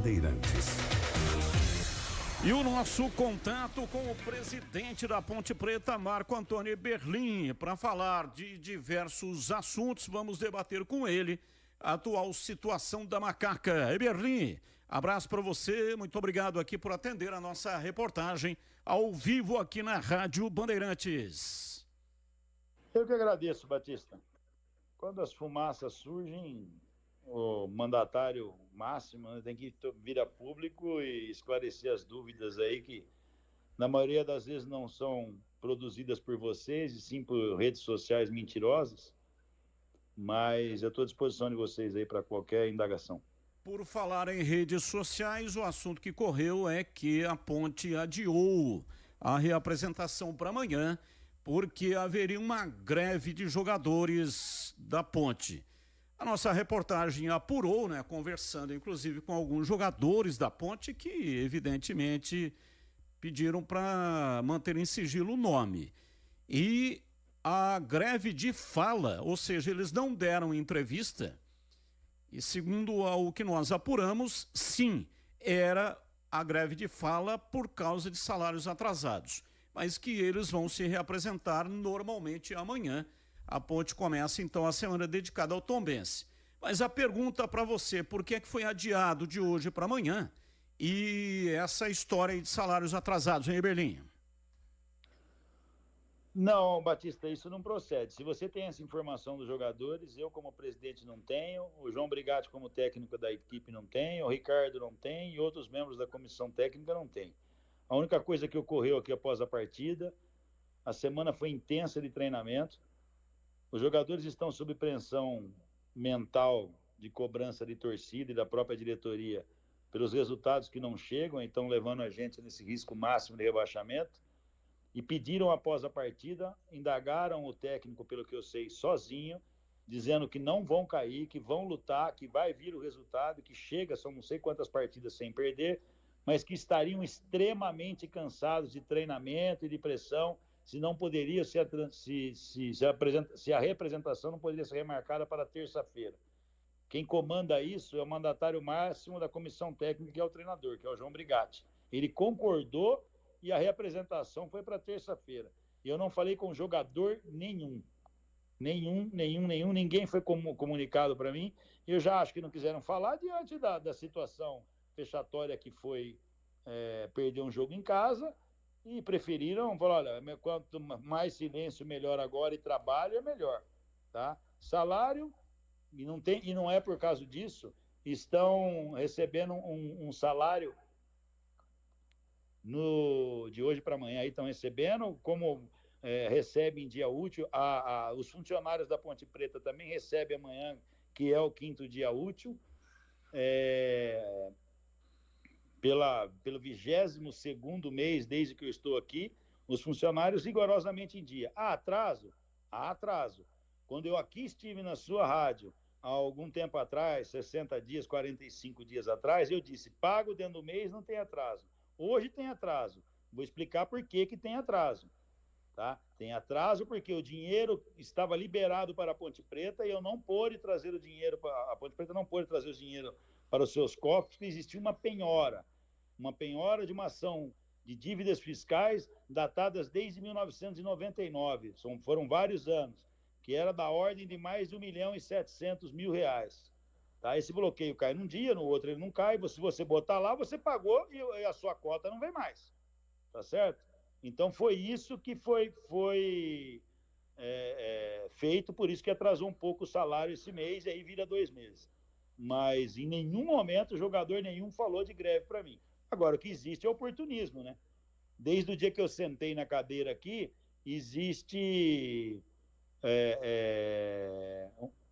Bandeirantes. E o nosso contato com o presidente da Ponte Preta, Marco Antônio Eberlin, para falar de diversos assuntos. Vamos debater com ele a atual situação da Macaca. Eberlin, abraço para você, muito obrigado aqui por atender a nossa reportagem ao vivo aqui na Rádio Bandeirantes. Eu que agradeço, Batista. Quando as fumaças surgem, o mandatário máximo tem que vir a público e esclarecer as dúvidas aí que, na maioria das vezes, não são produzidas por vocês, e sim por redes sociais mentirosas, mas eu estou à disposição de vocês aí para qualquer indagação. Por falar em redes sociais, o assunto que correu é que a Ponte adiou a reapresentação para amanhã, porque haveria uma greve de jogadores da Ponte. A nossa reportagem apurou, né, conversando inclusive com alguns jogadores da Ponte que evidentemente pediram para manter em sigilo o nome. E a greve de fala, ou seja, eles não deram entrevista, e segundo o que nós apuramos, sim, era a greve de fala por causa de salários atrasados, mas que eles vão se reapresentar normalmente amanhã. A Ponte começa então a semana dedicada ao Tombense. Mas a pergunta para você, por que é que foi adiado de hoje para amanhã? E essa história aí de salários atrasados, hein, Eberlin? Não, Batista, isso não procede. Se você tem essa informação dos jogadores, eu como presidente não tenho, o João Brigatti como técnico da equipe não tem, o Ricardo não tem e outros membros da comissão técnica não tem. A única coisa que ocorreu aqui após a partida, a semana foi intensa de treinamento, os jogadores estão sob pressão mental de cobrança de torcida e da própria diretoria pelos resultados que não chegam, então levando a gente nesse risco máximo de rebaixamento, e pediram após a partida, indagaram o técnico, pelo que eu sei, sozinho, dizendo que não vão cair, que vão lutar, que vai vir o resultado, que chega, são não sei quantas partidas sem perder, mas que estariam extremamente cansados de treinamento e de pressão, se não poderia se a representação não poderia ser remarcada para terça-feira. Quem comanda isso é o mandatário máximo da comissão técnica, que é o treinador, que é o João Brigatti. Ele concordou e a reapresentação foi para terça-feira. E eu não falei com jogador nenhum. Ninguém foi comunicado para mim. Eu já acho que não quiseram falar diante da situação fechatória que foi perder um jogo em casa, e preferiram falar, olha, quanto mais silêncio, melhor agora, e trabalho é melhor, tá? Salário, e não é por causa disso, estão recebendo um salário de hoje para amanhã, aí estão recebendo, como recebem dia útil, os funcionários da Ponte Preta também recebem amanhã, que é o 5º dia útil, pelo 22º mês desde que eu estou aqui, os funcionários rigorosamente em dia. Há atraso? Há atraso. Quando eu aqui estive na sua rádio, há algum tempo atrás, 60 dias, 45 dias atrás, eu disse, pago dentro do mês, não tem atraso. Hoje tem atraso. Vou explicar por que tem atraso. Tá? Tem atraso porque o dinheiro estava liberado para a Ponte Preta e eu não pude trazer o dinheiro, a Ponte Preta não pôde trazer o dinheiro para os seus cofres, porque existia uma penhora de uma ação de dívidas fiscais datadas desde 1999, foram vários anos, que era da ordem de mais de R$1.700.000. Tá? Esse bloqueio cai num dia, no outro ele não cai, se você botar lá, você pagou e a sua cota não vem mais, tá certo? Então foi isso que foi feito, por isso que atrasou um pouco o salário esse mês, e aí vira 2 meses. Mas em nenhum momento jogador nenhum falou de greve para mim. Agora, o que existe é oportunismo, né? Desde o dia que eu sentei na cadeira aqui, existe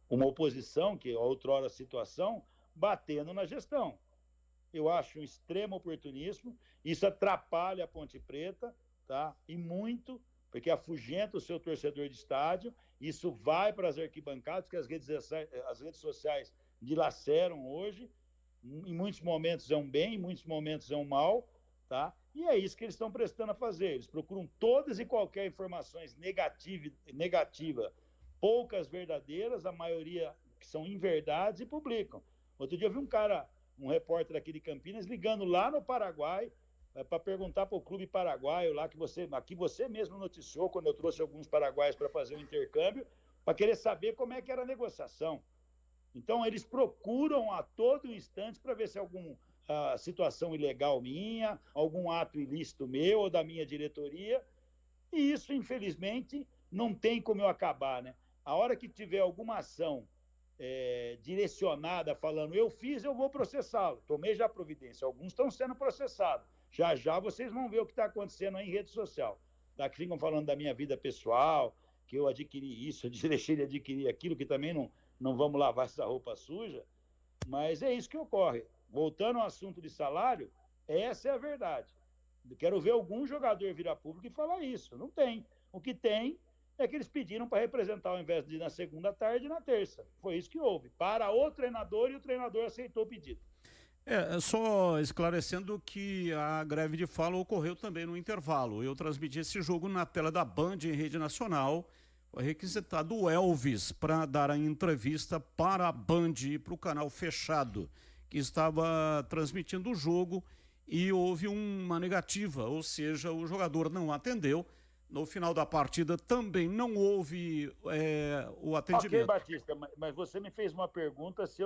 uma oposição, que é outrora situação, batendo na gestão. Eu acho um extremo oportunismo, isso atrapalha a Ponte Preta, tá? E muito, porque afugenta o seu torcedor de estádio, isso vai para as arquibancadas, que as redes sociais dilaceram hoje, em muitos momentos é um bem, em muitos momentos é um mal, tá? E é isso que eles estão prestando a fazer, eles procuram todas e qualquer informações negativa, poucas verdadeiras, a maioria que são inverdades, e publicam. Outro dia eu vi um cara um repórter aqui de Campinas ligando lá no Paraguai para perguntar para o clube paraguaio lá aqui você mesmo noticiou quando eu trouxe alguns paraguaios para fazer um intercâmbio, para querer saber como é que era a negociação. Então, eles procuram a todo instante para ver se alguma situação ilegal minha, algum ato ilícito meu ou da minha diretoria, e isso, infelizmente, não tem como eu acabar, né? A hora que tiver alguma ação direcionada, falando eu fiz, eu vou processá-lo. Tomei já providência. Alguns estão sendo processados. Já já vocês vão ver o que está acontecendo aí em rede social. Daqui ficam falando da minha vida pessoal, que eu adquiri isso, eu deixei de adquirir aquilo, que também não vamos lavar essa roupa suja. Mas é isso que ocorre. Voltando ao assunto de salário, essa é a verdade. Quero ver algum jogador vir a público e falar isso. Não tem. O que tem é que eles pediram para representar ao invés de ir na segunda tarde e na terça. Foi isso que houve. Para o treinador, e o treinador aceitou o pedido. Só esclarecendo que a greve de fala ocorreu também no intervalo. Eu transmiti esse jogo na tela da Band em rede nacional. Foi requisitado o Elvis para dar a entrevista para a Band e para o canal fechado, que estava transmitindo o jogo, e houve uma negativa, ou seja, o jogador não atendeu. No final da partida também não houve o atendimento. Ok, Batista, mas você me fez uma pergunta, se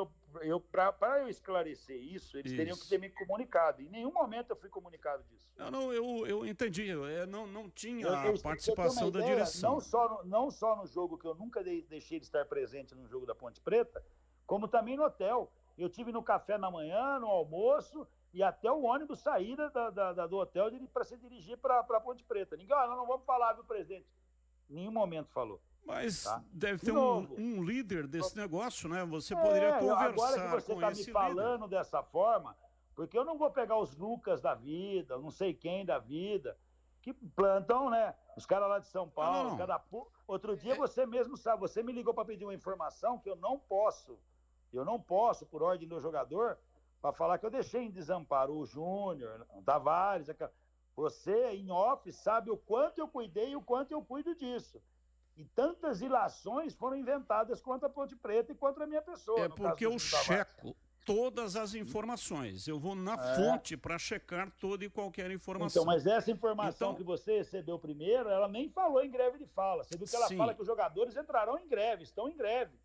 para eu esclarecer isso, eles teriam que ter me comunicado. Em nenhum momento eu fui comunicado disso. Eu entendi, não tinha a participação da direção. Não só no jogo, que eu nunca deixei de estar presente no jogo da Ponte Preta, como também no hotel. Eu tive no café da manhã, no almoço, e até o ônibus sair do hotel para se dirigir para a Ponte Preta. Ninguém, nós não vamos falar, viu, presidente? Em nenhum momento falou. Mas deve ter um líder desse negócio, né? Você poderia conversar agora que você está me falando dessa forma, porque eu não vou pegar os Lucas da vida, não sei quem da vida, que plantam, né? Os caras lá de São Paulo. Outro dia você mesmo sabe, você me ligou para pedir uma informação que eu não posso, por ordem do jogador, para falar que eu deixei em desamparo o Júnior, o Tavares. Você, em off, sabe o quanto eu cuidei e o quanto eu cuido disso. E tantas ilações foram inventadas contra a Ponte Preta e contra a minha pessoa. Porque eu checo todas as informações. Eu vou na fonte para checar toda e qualquer informação. Então, mas essa informação que você recebeu primeiro, ela nem falou em greve de fala. Você viu que ela fala que os jogadores entrarão em greve, estão em greve.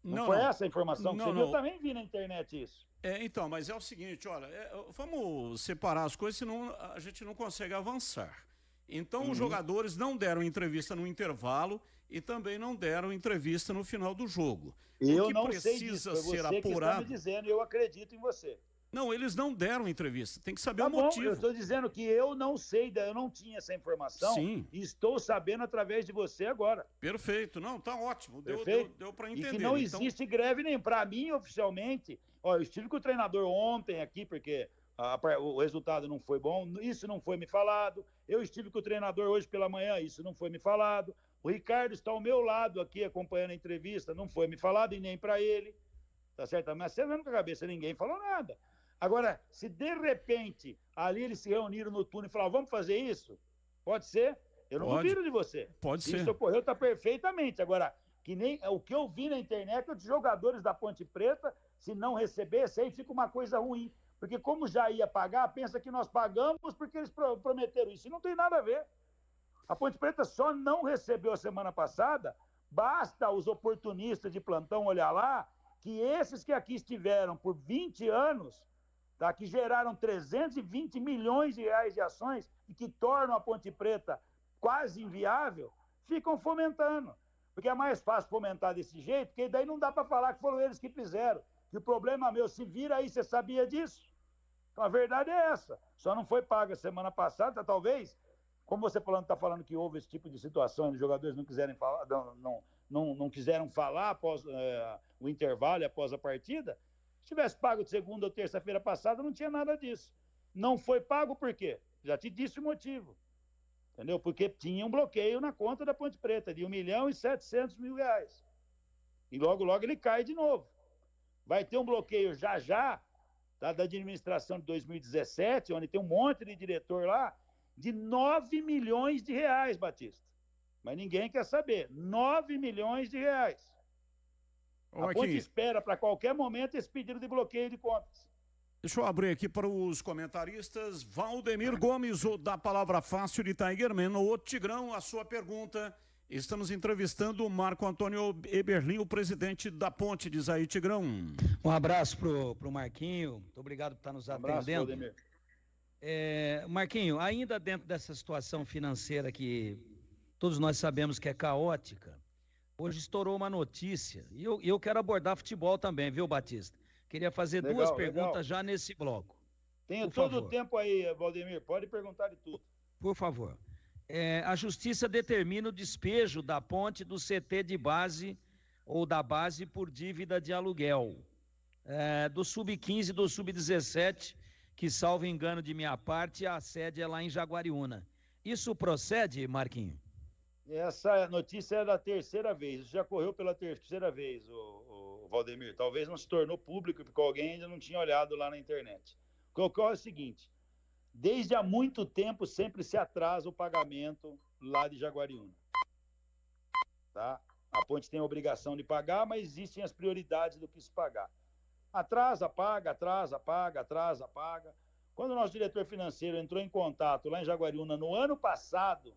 Não foi essa a informação que você viu? Eu também vi na internet isso. Então, mas é o seguinte, olha, vamos separar as coisas, senão a gente não consegue avançar. Então, os jogadores não deram entrevista no intervalo e também não deram entrevista no final do jogo. Eu não sei disso, foi você que está me dizendo, eu acredito em você. Não, eles não deram entrevista, tem que saber o motivo. Eu estou dizendo que eu não sei, eu não tinha essa informação. Sim. E estou sabendo através de você agora. Perfeito, não, tá ótimo, deu para entender. E que não existe greve nem para mim, oficialmente. Eu estive com o treinador ontem aqui, porque o resultado não foi bom, isso não foi me falado. Eu estive com o treinador hoje pela manhã, isso não foi me falado. O Ricardo está ao meu lado aqui acompanhando a entrevista, não foi me falado e nem para ele. Tá certo? Mas você vendo com a cabeça, ninguém falou nada. Agora, se de repente ali eles se reuniram no túnel e falaram, vamos fazer isso? Pode ser? Eu não duvido de você. Pode ser. Isso ocorreu, está perfeitamente. Agora, que nem o que eu vi na internet, os jogadores da Ponte Preta, se não recebesse, aí fica uma coisa ruim. Porque como já ia pagar, pensa que nós pagamos porque eles prometeram isso. E não tem nada a ver. A Ponte Preta só não recebeu a semana passada, basta os oportunistas de plantão olhar lá, que esses que aqui estiveram por 20 anos, tá, que geraram 320 milhões de reais de ações e que tornam a Ponte Preta quase inviável, ficam fomentando. Porque é mais fácil fomentar desse jeito, porque daí não dá para falar que foram eles que fizeram. Que o problema meu, se vira aí, você sabia disso? Então a verdade é essa. Só não foi paga semana passada, talvez, como você está falando que houve esse tipo de situação, os jogadores não quiserem falar, não quiseram falar após o intervalo e após a partida. Se tivesse pago de segunda ou terça-feira passada, não tinha nada disso. Não foi pago por quê? Já te disse o motivo. Entendeu? Porque tinha um bloqueio na conta da Ponte Preta de R$1.700.000. E logo, logo ele cai de novo. Vai ter um bloqueio já, tá, da administração de 2017, onde tem um monte de diretor lá, de R$9 milhões, Batista. Mas ninguém quer saber. R$9 milhões. A Ponte espera para qualquer momento esse pedido de bloqueio de contas. Deixa eu abrir aqui para os comentaristas. Valdemir Gomes, o da Palavra Fácil de Tigerman. Ô Tigrão, a sua pergunta. Estamos entrevistando o Marco Antônio Eberlin, o presidente da Ponte. Diz aí, Tigrão. Um abraço pro Marquinho. Muito obrigado por estar nos atendendo. Valdemir. Marquinho, ainda dentro dessa situação financeira que todos nós sabemos que é caótica, hoje estourou uma notícia, e eu quero abordar futebol também, viu, Batista? Queria fazer duas perguntas já nesse bloco. Tenho todo o tempo aí, Valdemir, pode perguntar de tudo. Por favor. A Justiça determina o despejo da Ponte do CT de base ou da base por dívida de aluguel, do Sub-15 e do Sub-17, que, salvo engano de minha parte, a sede é lá em Jaguariúna. Isso procede, Marquinho? Essa notícia é da terceira vez, isso já correu pela terceira vez, o Valdemir. Talvez não se tornou público, porque alguém ainda não tinha olhado lá na internet. O que ocorre é o seguinte, desde há muito tempo sempre se atrasa o pagamento lá de Jaguariúna. Tá? A Ponte tem a obrigação de pagar, mas existem as prioridades do que se pagar. Atrasa, paga, atrasa, paga, atrasa, paga. Quando o nosso diretor financeiro entrou em contato lá em Jaguariúna no ano passado,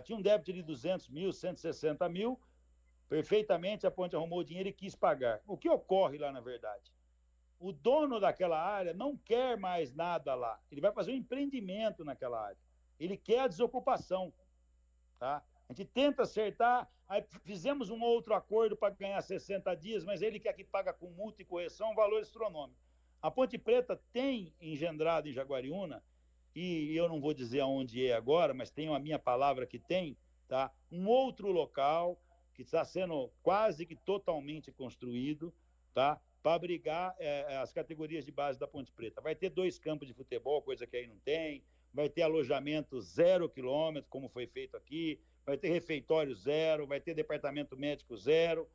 tinha um débito de 200 mil, 160 mil, perfeitamente a Ponte arrumou o dinheiro e quis pagar. O que ocorre lá, na verdade? O dono daquela área não quer mais nada lá. Ele vai fazer um empreendimento naquela área. Ele quer a desocupação. Tá? A gente tenta acertar, aí fizemos um outro acordo para ganhar 60 dias, mas ele quer que paga com multa e correção um valor astronômico. A Ponte Preta tem engendrado em Jaguariúna, e eu não vou dizer aonde é agora, mas tenho a minha palavra que tem, tá? Um outro local que está sendo quase que totalmente construído, tá? Para abrigar as categorias de base da Ponte Preta. Vai ter 2 campos de futebol, coisa que aí não tem, vai ter alojamento 0 quilômetro, como foi feito aqui, vai ter refeitório 0, vai ter departamento médico 0.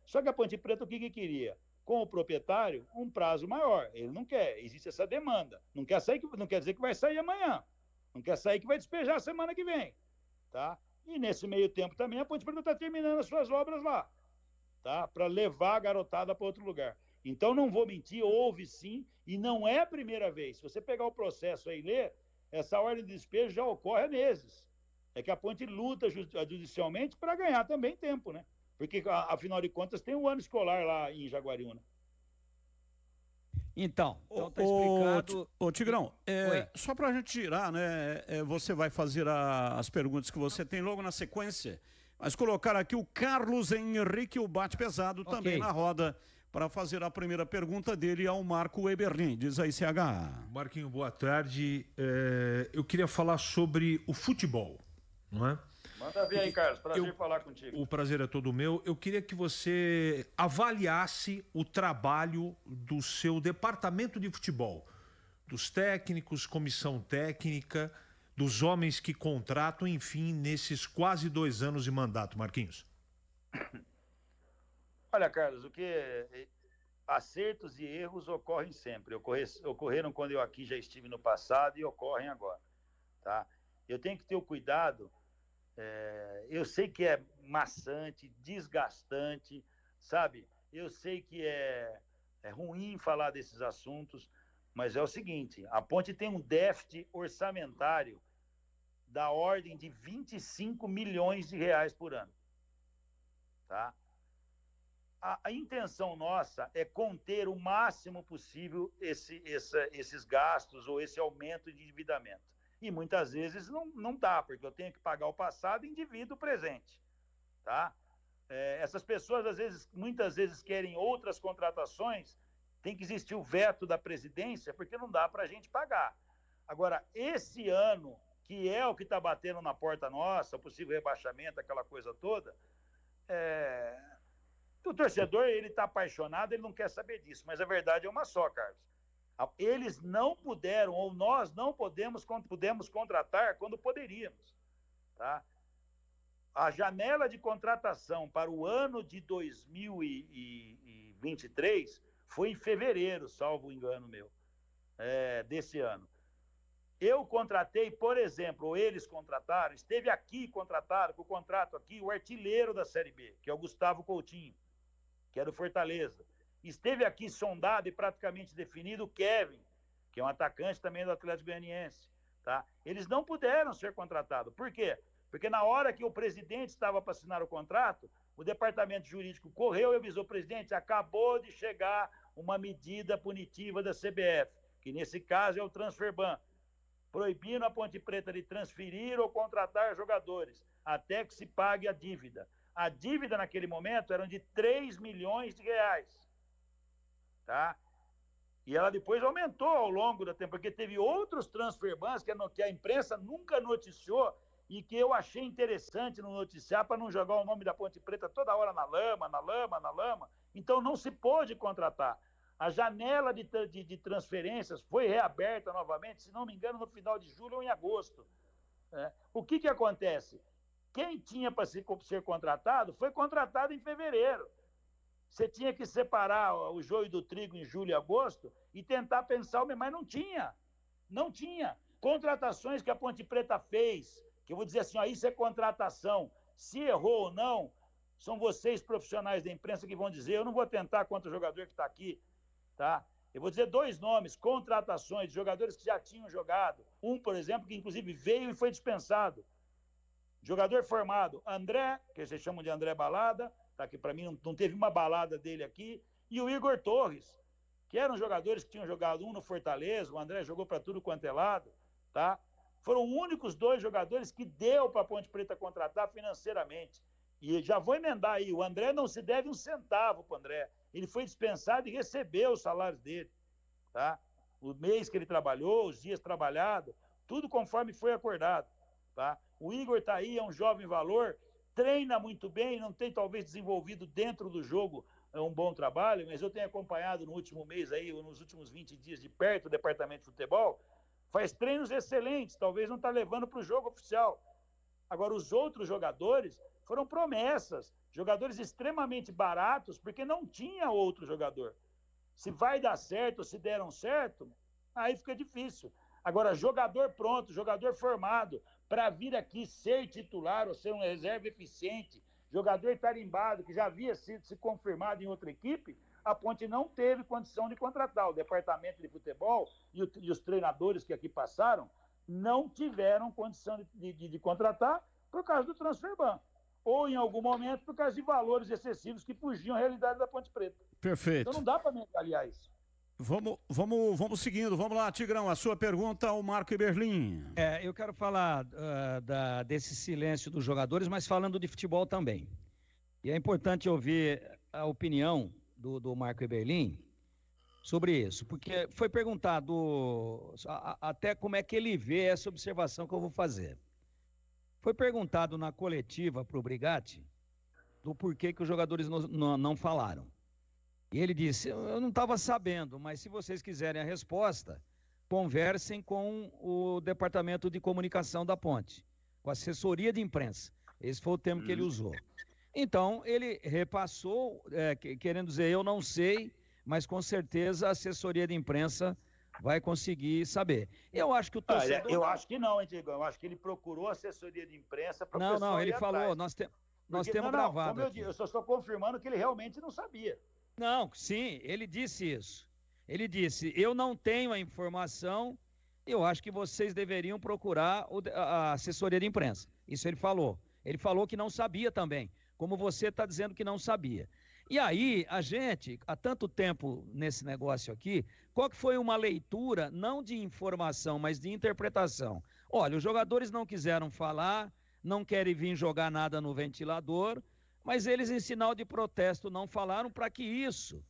Só que a Ponte Preta o que queria? Com o proprietário, um prazo maior. Ele não quer, existe essa demanda. Não quer dizer que vai sair amanhã. Não quer sair que vai despejar semana que vem. Tá? E nesse meio tempo também a Ponte Preta está terminando as suas obras lá. Tá? Para levar a garotada para outro lugar. Então, não vou mentir, houve sim, e não é a primeira vez. Se você pegar o processo aí e ler, essa ordem de despejo já ocorre há meses. É que a Ponte luta judicialmente para ganhar também tempo, né? Porque, afinal de contas, tem um ano escolar lá em Jaguariúna. Então tá explicado. Ô Tigrão, só para a gente tirar, né? Você vai fazer as perguntas que você tem logo na sequência, mas colocar aqui o Carlos Henrique, o bate pesado, também na roda, para fazer a primeira pergunta dele ao Marco Eberlin. Diz aí, CH. Marquinho, boa tarde. Eu queria falar sobre o futebol, não é? Manda ver aí, Carlos. Prazer falar contigo. O prazer é todo meu. Eu queria que você avaliasse o trabalho do seu departamento de futebol, dos técnicos, comissão técnica, dos homens que contratam, enfim, nesses quase 2 anos de mandato, Marquinhos. Olha, Carlos, acertos e erros ocorrem sempre. Ocorreram quando eu aqui já estive no passado e ocorrem agora. Tá? Eu tenho que ter o cuidado. Eu sei que é maçante, desgastante, sabe? Eu sei que é ruim falar desses assuntos, mas é o seguinte, a Ponte tem um déficit orçamentário da ordem de 25 milhões de reais por ano. Tá? A intenção nossa é conter o máximo possível esses gastos ou esse aumento de endividamento. E muitas vezes não dá, porque eu tenho que pagar o passado e endivido o presente. Tá? Essas pessoas, muitas vezes, querem outras contratações, tem que existir o veto da presidência, porque não dá para a gente pagar. Agora, esse ano, que é o que está batendo na porta nossa, o possível rebaixamento, aquela coisa toda, o torcedor, ele está apaixonado, ele não quer saber disso, mas a verdade é uma só, Carlos. Eles não puderam, ou nós não pudemos contratar quando poderíamos. Tá? A janela de contratação para o ano de 2023 foi em fevereiro, salvo engano meu, desse ano. Eu contratei, por exemplo, ou eles contrataram, esteve aqui contratado, com o contrato aqui, o artilheiro da Série B, que é o Gustavo Coutinho, que é do Fortaleza. Esteve aqui sondado e praticamente definido o Kevin, que é um atacante também do Atlético Goianiense. Tá? Eles não puderam ser contratados. Por quê? Porque na hora que o presidente estava para assinar o contrato, o departamento jurídico correu e avisou o presidente, acabou de chegar uma medida punitiva da CBF, que nesse caso é o transfer ban, proibindo a Ponte Preta de transferir ou contratar jogadores, até que se pague a dívida. A dívida naquele momento era de 3 milhões de reais. Tá? E ela depois aumentou ao longo do tempo, porque teve outros transfer bans que a imprensa nunca noticiou e que eu achei interessante não noticiar para não jogar o nome da Ponte Preta toda hora na lama, na lama, na lama. Então não se pôde contratar. A janela de transferências foi reaberta novamente, se não me engano, no final de julho ou em agosto. O que acontece? Quem tinha para ser contratado foi contratado em fevereiro. Você tinha que separar o joio do trigo em julho e agosto e tentar pensar, mas não tinha. Não tinha. Contratações que a Ponte Preta fez, que eu vou dizer assim, ó, isso é contratação. Se errou ou não, são vocês profissionais da imprensa que vão dizer. Eu não vou tentar contra o jogador que está aqui. Tá? Eu vou dizer 2 nomes, contratações de jogadores que já tinham jogado. Um, por exemplo, que inclusive veio e foi dispensado. Jogador formado, André, que vocês chamam de André Balada, tá? Que para mim não teve uma balada dele aqui, e o Igor Torres, que eram jogadores que tinham jogado, um no Fortaleza, o André jogou para tudo quanto é lado. Tá? Foram os únicos 2 jogadores que deu para a Ponte Preta contratar financeiramente. E já vou emendar aí, o André não se deve um centavo para o André. Ele foi dispensado e recebeu os salários dele. Tá? O mês que ele trabalhou, os dias trabalhados, tudo conforme foi acordado. Tá? O Igor está aí, é um jovem valor, treina muito bem, não tem talvez desenvolvido dentro do jogo um bom trabalho, mas eu tenho acompanhado no último mês, aí, nos últimos 20 dias de perto o departamento de futebol, faz treinos excelentes, talvez não está levando para o jogo oficial. Agora, os outros jogadores foram promessas, jogadores extremamente baratos, porque não tinha outro jogador. Se vai dar certo, se deram certo, aí fica difícil. Agora, jogador pronto, jogador formado, para vir aqui ser titular ou ser um reserva eficiente, jogador tarimbado, que já havia sido se confirmado em outra equipe, a Ponte não teve condição de contratar. O departamento de futebol e os treinadores que aqui passaram não tiveram condição de contratar por causa do transfer ban. Ou, em algum momento, por causa de valores excessivos que fugiam à realidade da Ponte Preta. Perfeito. Então não dá para avaliar isso. Vamos seguindo. Vamos lá, Tigrão, a sua pergunta ao Marco Eberlin. Eu quero falar desse silêncio dos jogadores, mas falando de futebol também. E é importante ouvir a opinião do Marco Eberlin sobre isso, porque foi perguntado até como é que ele vê essa observação que eu vou fazer. Foi perguntado na coletiva para o Brigatti do porquê que os jogadores não falaram. E ele disse, eu não estava sabendo, mas se vocês quiserem a resposta, conversem com o departamento de comunicação da Ponte, com a assessoria de imprensa. Esse foi o termo que ele usou. Então, ele repassou, querendo dizer, eu não sei, mas com certeza a assessoria de imprensa vai conseguir saber. Eu acho que o torcedor... Eu acho que não, hein, Diego? Eu acho que ele procurou a assessoria de imprensa para o Não, ele falou, nós temos gravado. Eu só estou confirmando que ele realmente não sabia. Não, sim, ele disse isso. Ele disse, eu não tenho a informação, eu acho que vocês deveriam procurar a assessoria de imprensa. Isso ele falou. Ele falou que não sabia também, como você está dizendo que não sabia. E aí, a gente, há tanto tempo nesse negócio aqui, qual que foi uma leitura, não de informação, mas de interpretação? Olha, os jogadores não quiseram falar, não querem vir jogar nada no ventilador, mas eles, em sinal de protesto, não falaram para que isso,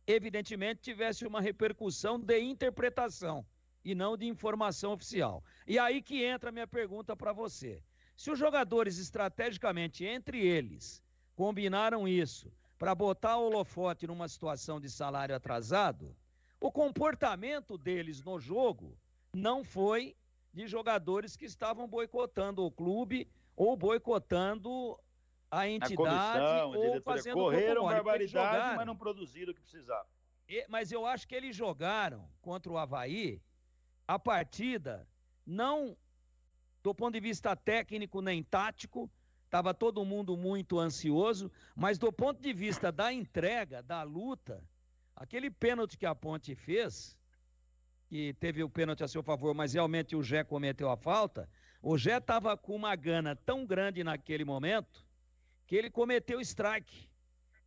evidentemente, tivesse uma repercussão de interpretação e não de informação oficial. E aí que entra a minha pergunta para você. Se os jogadores, estrategicamente, entre eles, combinaram isso para botar o holofote numa situação de salário atrasado, o comportamento deles no jogo não foi de jogadores que estavam boicotando o clube ou boicotando a entidade ou fazendo correram barbaridade, mas não produziram o que precisava. Mas eu acho que eles jogaram contra o Avaí a partida não do ponto de vista técnico nem tático, estava todo mundo muito ansioso, mas do ponto de vista da entrega, da luta, aquele pênalti que a Ponte fez, que teve o pênalti a seu favor, mas realmente o Gé cometeu a falta, o Gé estava com uma gana tão grande naquele momento que ele cometeu strike.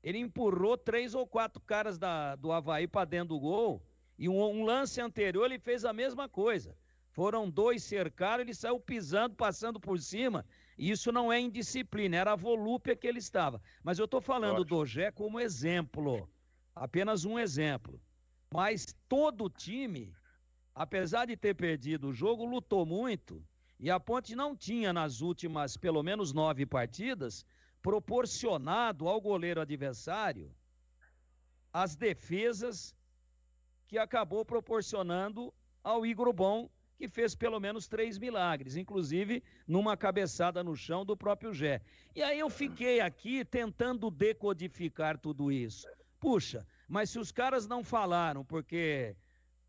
Ele empurrou 3 ou 4 caras do Avaí para dentro do gol, e um lance anterior ele fez a mesma coisa. Foram 2 cercaram, ele saiu pisando, passando por cima, e isso não é indisciplina, era a volúpia que ele estava. Mas eu estou falando do Gé como exemplo, apenas um exemplo. Mas todo o time, apesar de ter perdido o jogo, lutou muito, e a Ponte não tinha nas últimas, pelo menos 9 partidas, proporcionado ao goleiro adversário as defesas que acabou proporcionando ao Igor Bom, que fez pelo menos 3 milagres, inclusive numa cabeçada no chão do próprio Gé. E aí eu fiquei aqui tentando decodificar tudo isso. Puxa, mas se os caras não falaram porque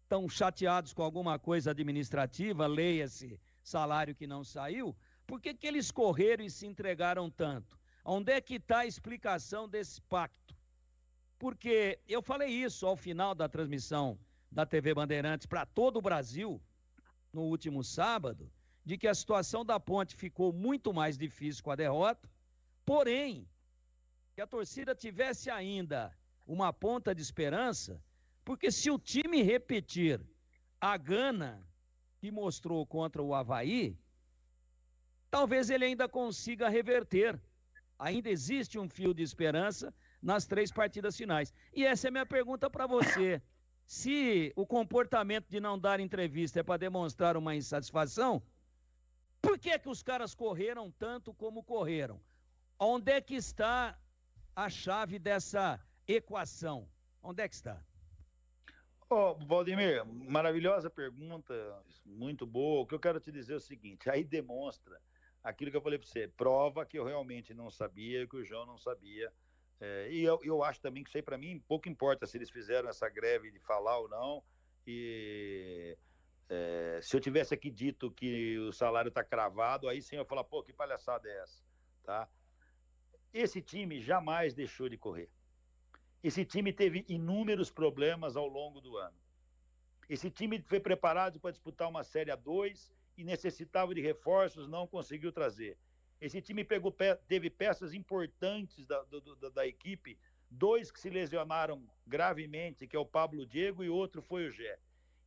estão chateados com alguma coisa administrativa, leia-se salário que não saiu, por que que eles correram e se entregaram tanto? Onde é que está a explicação desse pacto? Porque eu falei isso ao final da transmissão da TV Bandeirantes para todo o Brasil, no último sábado, de que a situação da Ponte ficou muito mais difícil com a derrota, porém, que a torcida tivesse ainda uma ponta de esperança, porque se o time repetir a gana que mostrou contra o Avaí, talvez ele ainda consiga reverter. Ainda existe um fio de esperança nas 3 partidas finais. E essa é a minha pergunta para você. Se o comportamento de não dar entrevista é para demonstrar uma insatisfação, por que que os caras correram tanto como correram? Onde é que está a chave dessa equação? Onde é que está? Valdemir, maravilhosa pergunta, muito boa. O que eu quero te dizer é o seguinte, aí demonstra aquilo que eu falei para você, prova que eu realmente não sabia, que o João não sabia. E eu acho também que isso aí, para mim, pouco importa se eles fizeram essa greve de falar ou não. E se eu tivesse aqui dito que o salário está cravado, aí sim eu ia falar, pô, que palhaçada é essa? Tá? Esse time jamais deixou de correr. Esse time teve inúmeros problemas ao longo do ano. Esse time foi preparado para disputar uma Série A2 e necessitava de reforços, não conseguiu trazer. Esse time teve peças importantes da equipe, 2 que se lesionaram gravemente, que é o Pablo Diego e outro foi o Gé.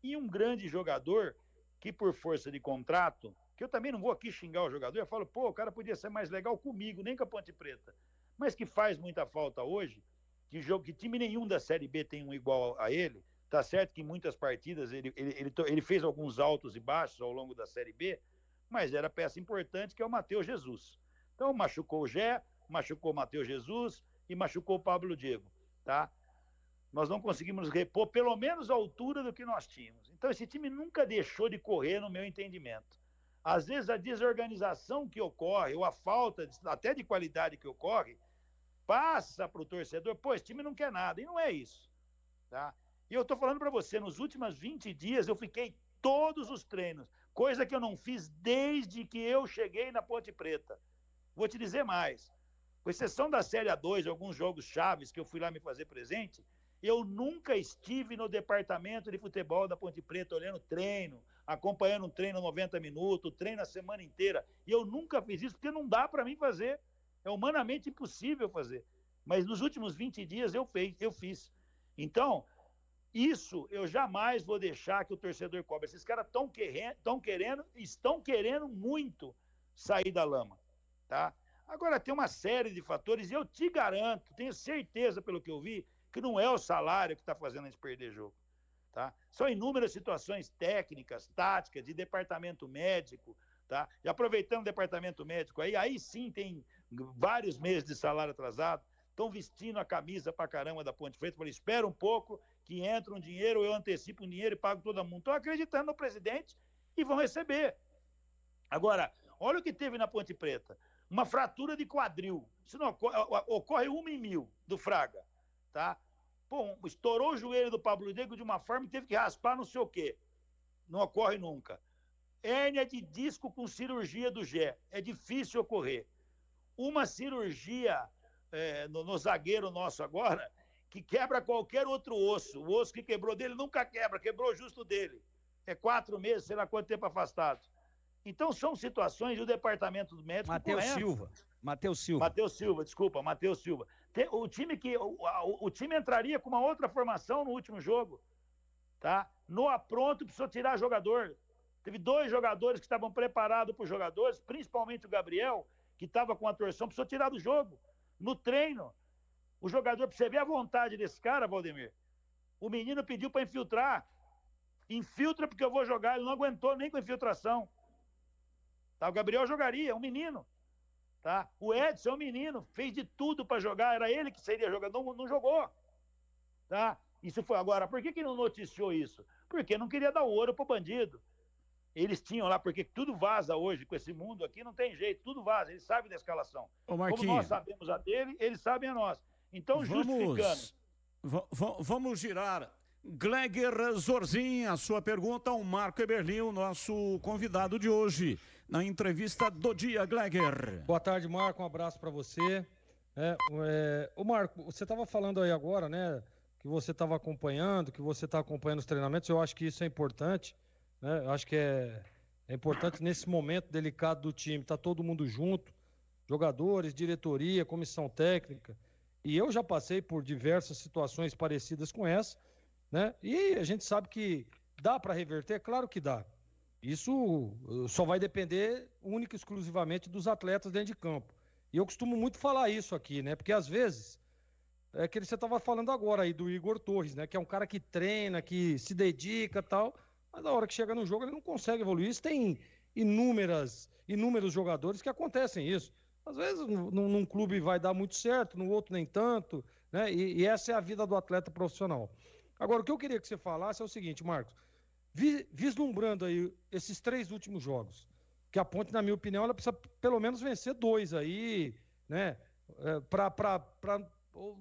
E um grande jogador que, por força de contrato, que eu também não vou aqui xingar o jogador, eu falo, pô, o cara podia ser mais legal comigo, nem com a Ponte Preta, mas que faz muita falta hoje, que time nenhum da Série B tem um igual a ele. Tá certo que em muitas partidas ele fez alguns altos e baixos ao longo da Série B, mas era peça importante, que é o Matheus Jesus. Então machucou o Gé, machucou o Matheus Jesus e machucou o Pablo Diego, tá? Nós não conseguimos repor pelo menos a altura do que nós tínhamos. Então esse time nunca deixou de correr, no meu entendimento. Às vezes a desorganização que ocorre, ou a falta até de qualidade que ocorre, passa para o torcedor, pô, esse time não quer nada, e não é isso, tá? E eu estou falando para você, nos últimos 20 dias eu fiquei todos os treinos, coisa que eu não fiz desde que eu cheguei na Ponte Preta. Vou te dizer mais, com exceção da Série A2, alguns jogos chaves que eu fui lá me fazer presente, eu nunca estive no departamento de futebol da Ponte Preta olhando treino, acompanhando um treino 90 minutos, treino a semana inteira. E eu nunca fiz isso porque não dá para mim fazer. É humanamente impossível fazer. Mas nos últimos 20 dias eu fiz. Então, isso eu jamais vou deixar que o torcedor cobre. Esses caras estão querendo muito sair da lama, tá? Agora tem uma série de fatores e eu te garanto, tenho certeza pelo que eu vi, que não é o salário que está fazendo a gente perder jogo, tá? São inúmeras situações técnicas, táticas, de departamento médico, tá? E aproveitando o departamento médico aí sim tem vários meses de salário atrasado, estão vestindo a camisa pra caramba da Ponte Preta, falei, espera um pouco que entra um dinheiro, eu antecipo um dinheiro e pago todo mundo. Estão acreditando no presidente e vão receber. Agora, olha o que teve na Ponte Preta, uma fratura de quadril, isso não ocorre 1 em 1000 do Fraga, tá? Pô, estourou o joelho do Pablo Diego de uma forma que teve que raspar não sei o quê, não ocorre nunca. Hérnia de disco com cirurgia do Gé. É difícil ocorrer. Uma cirurgia no zagueiro nosso agora, que quebra qualquer outro osso. O osso que quebrou dele nunca quebra, quebrou justo dele. É 4 meses, sei lá quanto tempo afastado. Então, são situações do departamento do médico. Matheus Silva. O time entraria com uma outra formação no último jogo. Tá? No apronto, precisou tirar jogador. Teve 2 jogadores que estavam preparados para os jogadores, principalmente o Gabriel, que estava com a torção, precisou tirar do jogo. No treino, o jogador, para você ver a vontade desse cara, Valdemir, o menino pediu para infiltrar. Infiltra porque eu vou jogar. Ele não aguentou nem com infiltração. Tá? O Gabriel jogaria, um menino. Tá? O Edson é um menino, fez de tudo para jogar. Era ele que seria jogador, não jogou. Tá? Isso foi agora. Por que não noticiou isso? Porque não queria dar ouro pro bandido. Eles tinham lá, porque tudo vaza hoje com esse mundo aqui, não tem jeito, tudo vaza, eles sabem da escalação. Como nós sabemos a dele, eles sabem a nossa. Então, justificando. Vamos girar. Gleger Zorzin, a sua pergunta ao Marco Eberlin, o nosso convidado de hoje, na entrevista do dia, Gleger. Boa tarde, Marco, um abraço para você. Ô Marco, você estava falando aí agora, né, que você estava acompanhando, que você está acompanhando os treinamentos, eu acho que isso é importante. Eu acho que é importante nesse momento delicado do time, tá todo mundo junto, jogadores, diretoria, comissão técnica, e eu já passei por diversas situações parecidas com essa, né? E a gente sabe que dá para reverter, claro que dá. Isso só vai depender única e exclusivamente dos atletas dentro de campo. E eu costumo muito falar isso aqui, né? Porque às vezes é que você estava falando agora aí do Igor Torres, né? Que é um cara que treina, que se dedica, tal. Mas na hora que chega no jogo ele não consegue evoluir. Isso tem inúmeros jogadores que acontecem isso. Às vezes num clube vai dar muito certo, no outro nem tanto, né? E essa é a vida do atleta profissional. Agora, o que eu queria que você falasse é o seguinte, Marcos. Vislumbrando aí esses 3 últimos jogos, que a Ponte, na minha opinião, ela precisa pelo menos vencer 2 aí, né? Para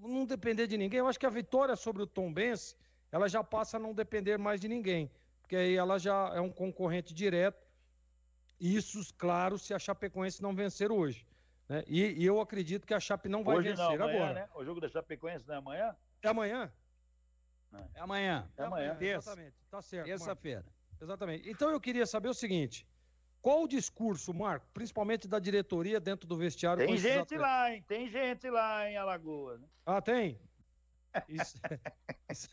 não depender de ninguém. Eu acho que a vitória sobre o Tombense, ela já passa a não depender mais de ninguém. Porque aí ela já é um concorrente direto. Isso, claro, se a Chapecoense não vencer hoje. Né? E eu acredito que a Chape não vai hoje vencer não, amanhã, agora. Né? O jogo da Chapecoense não é amanhã? É amanhã? É amanhã. É amanhã. Terça. Exatamente, tá certo. Terça-feira. Exatamente. Então eu queria saber o seguinte: qual o discurso, Marco, principalmente da diretoria dentro do vestiário? Tem gente lá, hein? Tem gente lá em Alagoas. Né? Ah, tem? Isso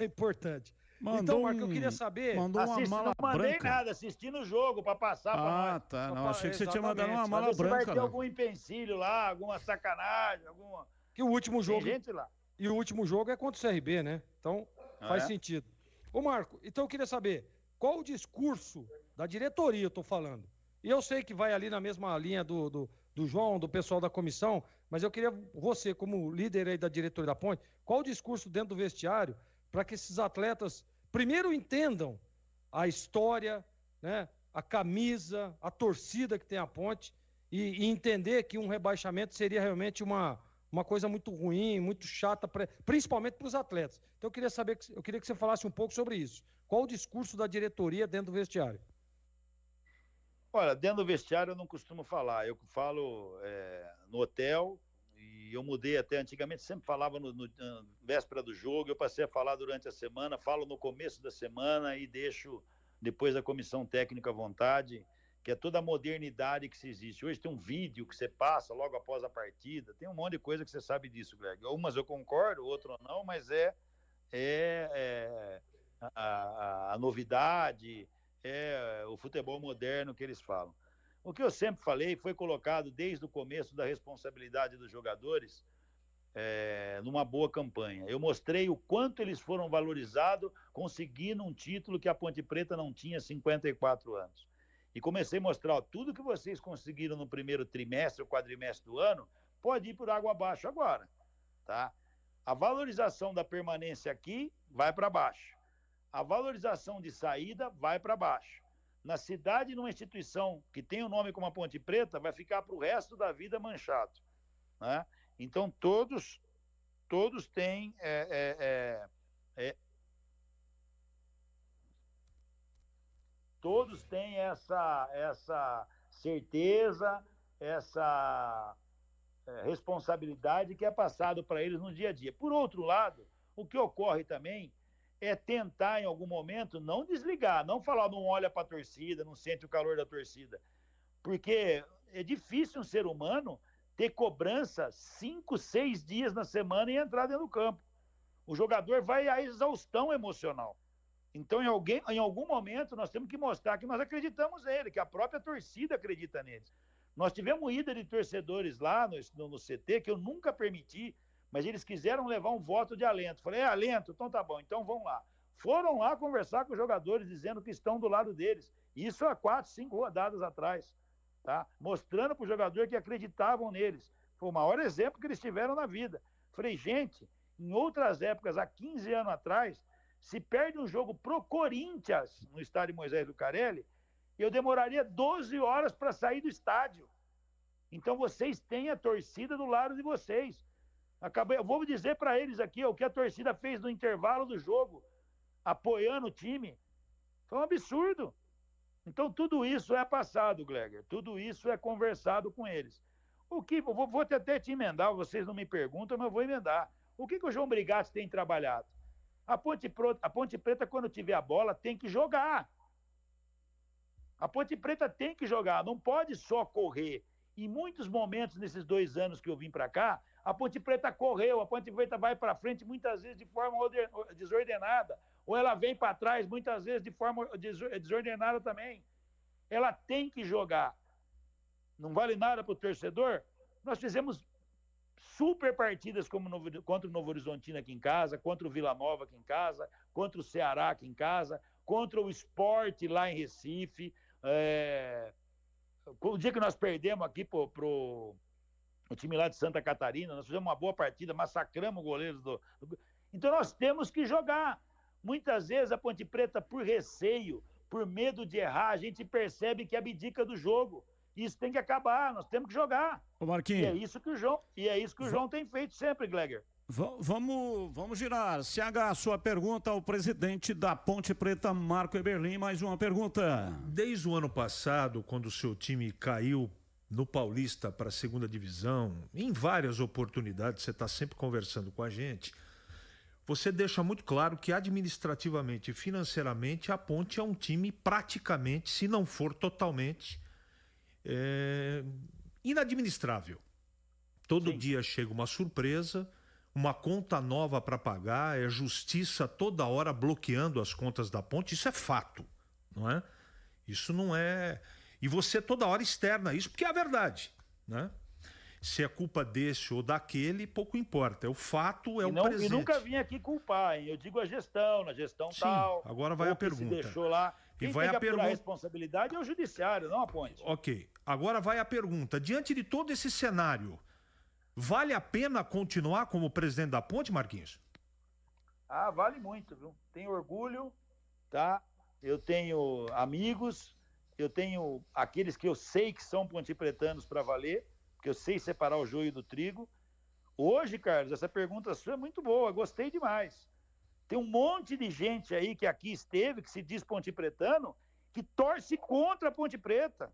é importante. Então, Marco, eu queria saber... Mandou uma mala não mandei branca. nada, assistindo o jogo para passar para nós. Ah, tá. Não, achei que você tinha mandado uma mala Mas branca. vai ter algum empecilho lá, alguma sacanagem, alguma... Que o último jogo... Tem gente lá. E o último jogo é contra o CRB, né? Então, faz sentido. Ô, Marco, então eu queria saber, qual o discurso da diretoria, eu tô falando? E eu sei que vai ali na mesma linha do João, do pessoal da comissão, mas eu queria você, como líder aí da diretoria da Ponte, qual o discurso dentro do vestiário para que esses atletas primeiro entendam a história, né, a camisa, a torcida que tem a Ponte e entender que um rebaixamento seria realmente uma coisa muito ruim, muito chata, principalmente para os atletas. Então eu queria que você falasse um pouco sobre isso. Qual o discurso da diretoria dentro do vestiário? Olha, dentro do vestiário eu não costumo falar. Eu falo no hotel, e eu mudei até antigamente, sempre falava na véspera do jogo, eu passei a falar durante a semana, falo no começo da semana e deixo depois a comissão técnica à vontade, que é toda a modernidade que se existe. Hoje tem um vídeo que você passa logo após a partida, tem um monte de coisa que você sabe disso, Greg. Umas eu concordo, outras não, mas a novidade, o futebol moderno que eles falam. O que eu sempre falei foi colocado desde o começo da responsabilidade dos jogadores numa boa campanha. Eu mostrei o quanto eles foram valorizados conseguindo um título que a Ponte Preta não tinha há 54 anos. E comecei a mostrar, tudo que vocês conseguiram no primeiro trimestre ou quadrimestre do ano, pode ir por água abaixo agora. Tá? A valorização da permanência aqui vai para baixo. A valorização de saída vai para baixo. Na cidade, numa instituição que tem o nome como a Ponte Preta, vai ficar para o resto da vida manchado. Né? Então, todos têm todos têm essa certeza, essa responsabilidade que é passado para eles no dia a dia. Por outro lado, o que ocorre também é tentar, em algum momento, não desligar, não falar, não olha para a torcida, não sente o calor da torcida. Porque é difícil um ser humano ter cobrança 5, 6 dias na semana e entrar dentro do campo. O jogador vai à exaustão emocional. Então, em algum momento, nós temos que mostrar que nós acreditamos nele, que a própria torcida acredita neles. Nós tivemos ida de torcedores lá no CT, que eu nunca permiti, mas eles quiseram levar um voto de alento. Falei, alento? Então tá bom, então vão lá. Foram lá conversar com os jogadores, dizendo que estão do lado deles. Isso há 4, 5 rodadas atrás. Tá? Mostrando para o jogador que acreditavam neles. Foi o maior exemplo que eles tiveram na vida. Falei, gente, em outras épocas, há 15 anos atrás, se perde um jogo pro Corinthians, no estádio Moisés Lucarelli, eu demoraria 12 horas para sair do estádio. Então vocês têm a torcida do lado de vocês. Eu vou dizer para eles aqui o que a torcida fez no intervalo do jogo, apoiando o time. Foi um absurdo. Então tudo isso é passado, Gleger. Tudo isso é conversado com eles. Vou até te emendar, vocês não me perguntam, mas eu vou emendar. O que o João Brigatti tem trabalhado? A Ponte Preta, quando tiver a bola, tem que jogar. A Ponte Preta tem que jogar, não pode só correr. Em muitos momentos, nesses 2 anos que eu vim para cá, a Ponte Preta correu, a Ponte Preta vai para frente muitas vezes de forma desordenada, ou ela vem para trás muitas vezes de forma desordenada também. Ela tem que jogar. Não vale nada para o torcedor? Nós fizemos super partidas contra o Novo Horizontino aqui em casa, contra o Vila Nova aqui em casa, contra o Ceará aqui em casa, contra o Sport lá em Recife. O dia que nós perdemos aqui pro o time lá de Santa Catarina, nós fizemos uma boa partida, massacramos o goleiro Então nós temos que jogar. Muitas vezes a Ponte Preta, por receio, por medo de errar, a gente percebe que abdica do jogo. Isso tem que acabar, nós temos que jogar. Ô Marquinhos. E é isso que o João tem feito sempre, Gleger. Vamos girar. CH, sua pergunta ao presidente da Ponte Preta, Marco Eberlin. Mais uma pergunta. Desde o ano passado, quando o seu time caiu no Paulista para a segunda divisão, em várias oportunidades, você está sempre conversando com a gente, você deixa muito claro que administrativamente e financeiramente a Ponte é um time praticamente, se não for totalmente, inadministrável. Todo Sim. dia chega uma surpresa, uma conta nova para pagar, é justiça toda hora bloqueando as contas da Ponte. Isso é fato, não é? Isso não é... E você toda hora externa isso, porque é a verdade, né? Se é culpa desse ou daquele, pouco importa. O fato é o presente. E nunca vim aqui culpar, hein? Eu digo a gestão, na gestão Sim, tal. agora vai a pergunta. Se deixou lá. Quem vai tem a que apurar a responsabilidade é o judiciário, não a Ponte. Ok, agora vai a pergunta. Diante de todo esse cenário, vale a pena continuar como presidente da Ponte, Marquinhos? Ah, vale muito, viu? Tenho orgulho, tá? Eu tenho amigos, eu tenho aqueles que eu sei que são pontepretanos para valer, porque eu sei separar o joio do trigo. Hoje, Carlos, essa pergunta sua é muito boa, gostei demais. Tem um monte de gente aí que aqui esteve, que se diz pontepretano, que torce contra a Ponte Preta,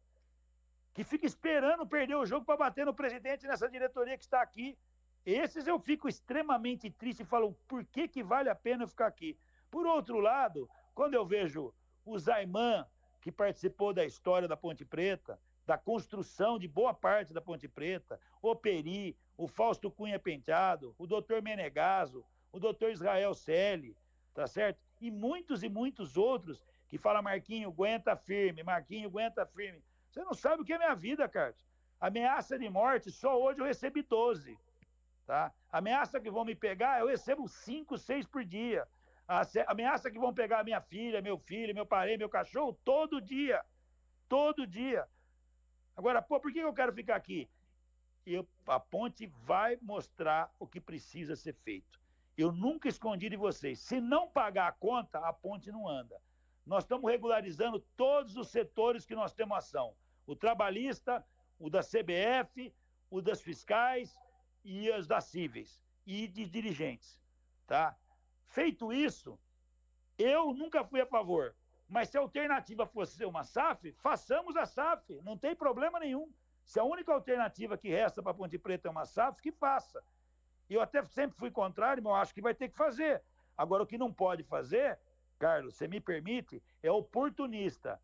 que fica esperando perder o jogo para bater no presidente nessa diretoria que está aqui. Esses eu fico extremamente triste e falo, por que vale a pena eu ficar aqui? Por outro lado, quando eu vejo o Zaiman, que participou da história da Ponte Preta, da construção de boa parte da Ponte Preta, o Peri, o Fausto Cunha Penteado, o doutor Menegaso, o doutor Israel Selle, tá certo? E muitos outros que falam, Marquinho, aguenta firme, Marquinho, aguenta firme. Você não sabe o que é minha vida, Carlos. Ameaça de morte, só hoje eu recebi 12, tá? Ameaça que vão me pegar, eu recebo 5, 6 por dia. Ameaça que vão pegar minha filha, meu filho, meu parente, meu cachorro, todo dia. Todo dia. Agora, por que eu quero ficar aqui? A Ponte vai mostrar o que precisa ser feito. Eu nunca escondi de vocês. Se não pagar a conta, a Ponte não anda. Nós estamos regularizando todos os setores que nós temos ação. O trabalhista, o da CBF, o das fiscais e as das cíveis e de dirigentes. Tá? Feito isso, eu nunca fui a favor. Mas se a alternativa fosse ser uma SAF, façamos a SAF, não tem problema nenhum. Se a única alternativa que resta para Ponte Preta é uma SAF, que faça. Eu até sempre fui contrário, mas eu acho que vai ter que fazer. Agora, o que não pode fazer, Carlos, você me permite, é oportunista.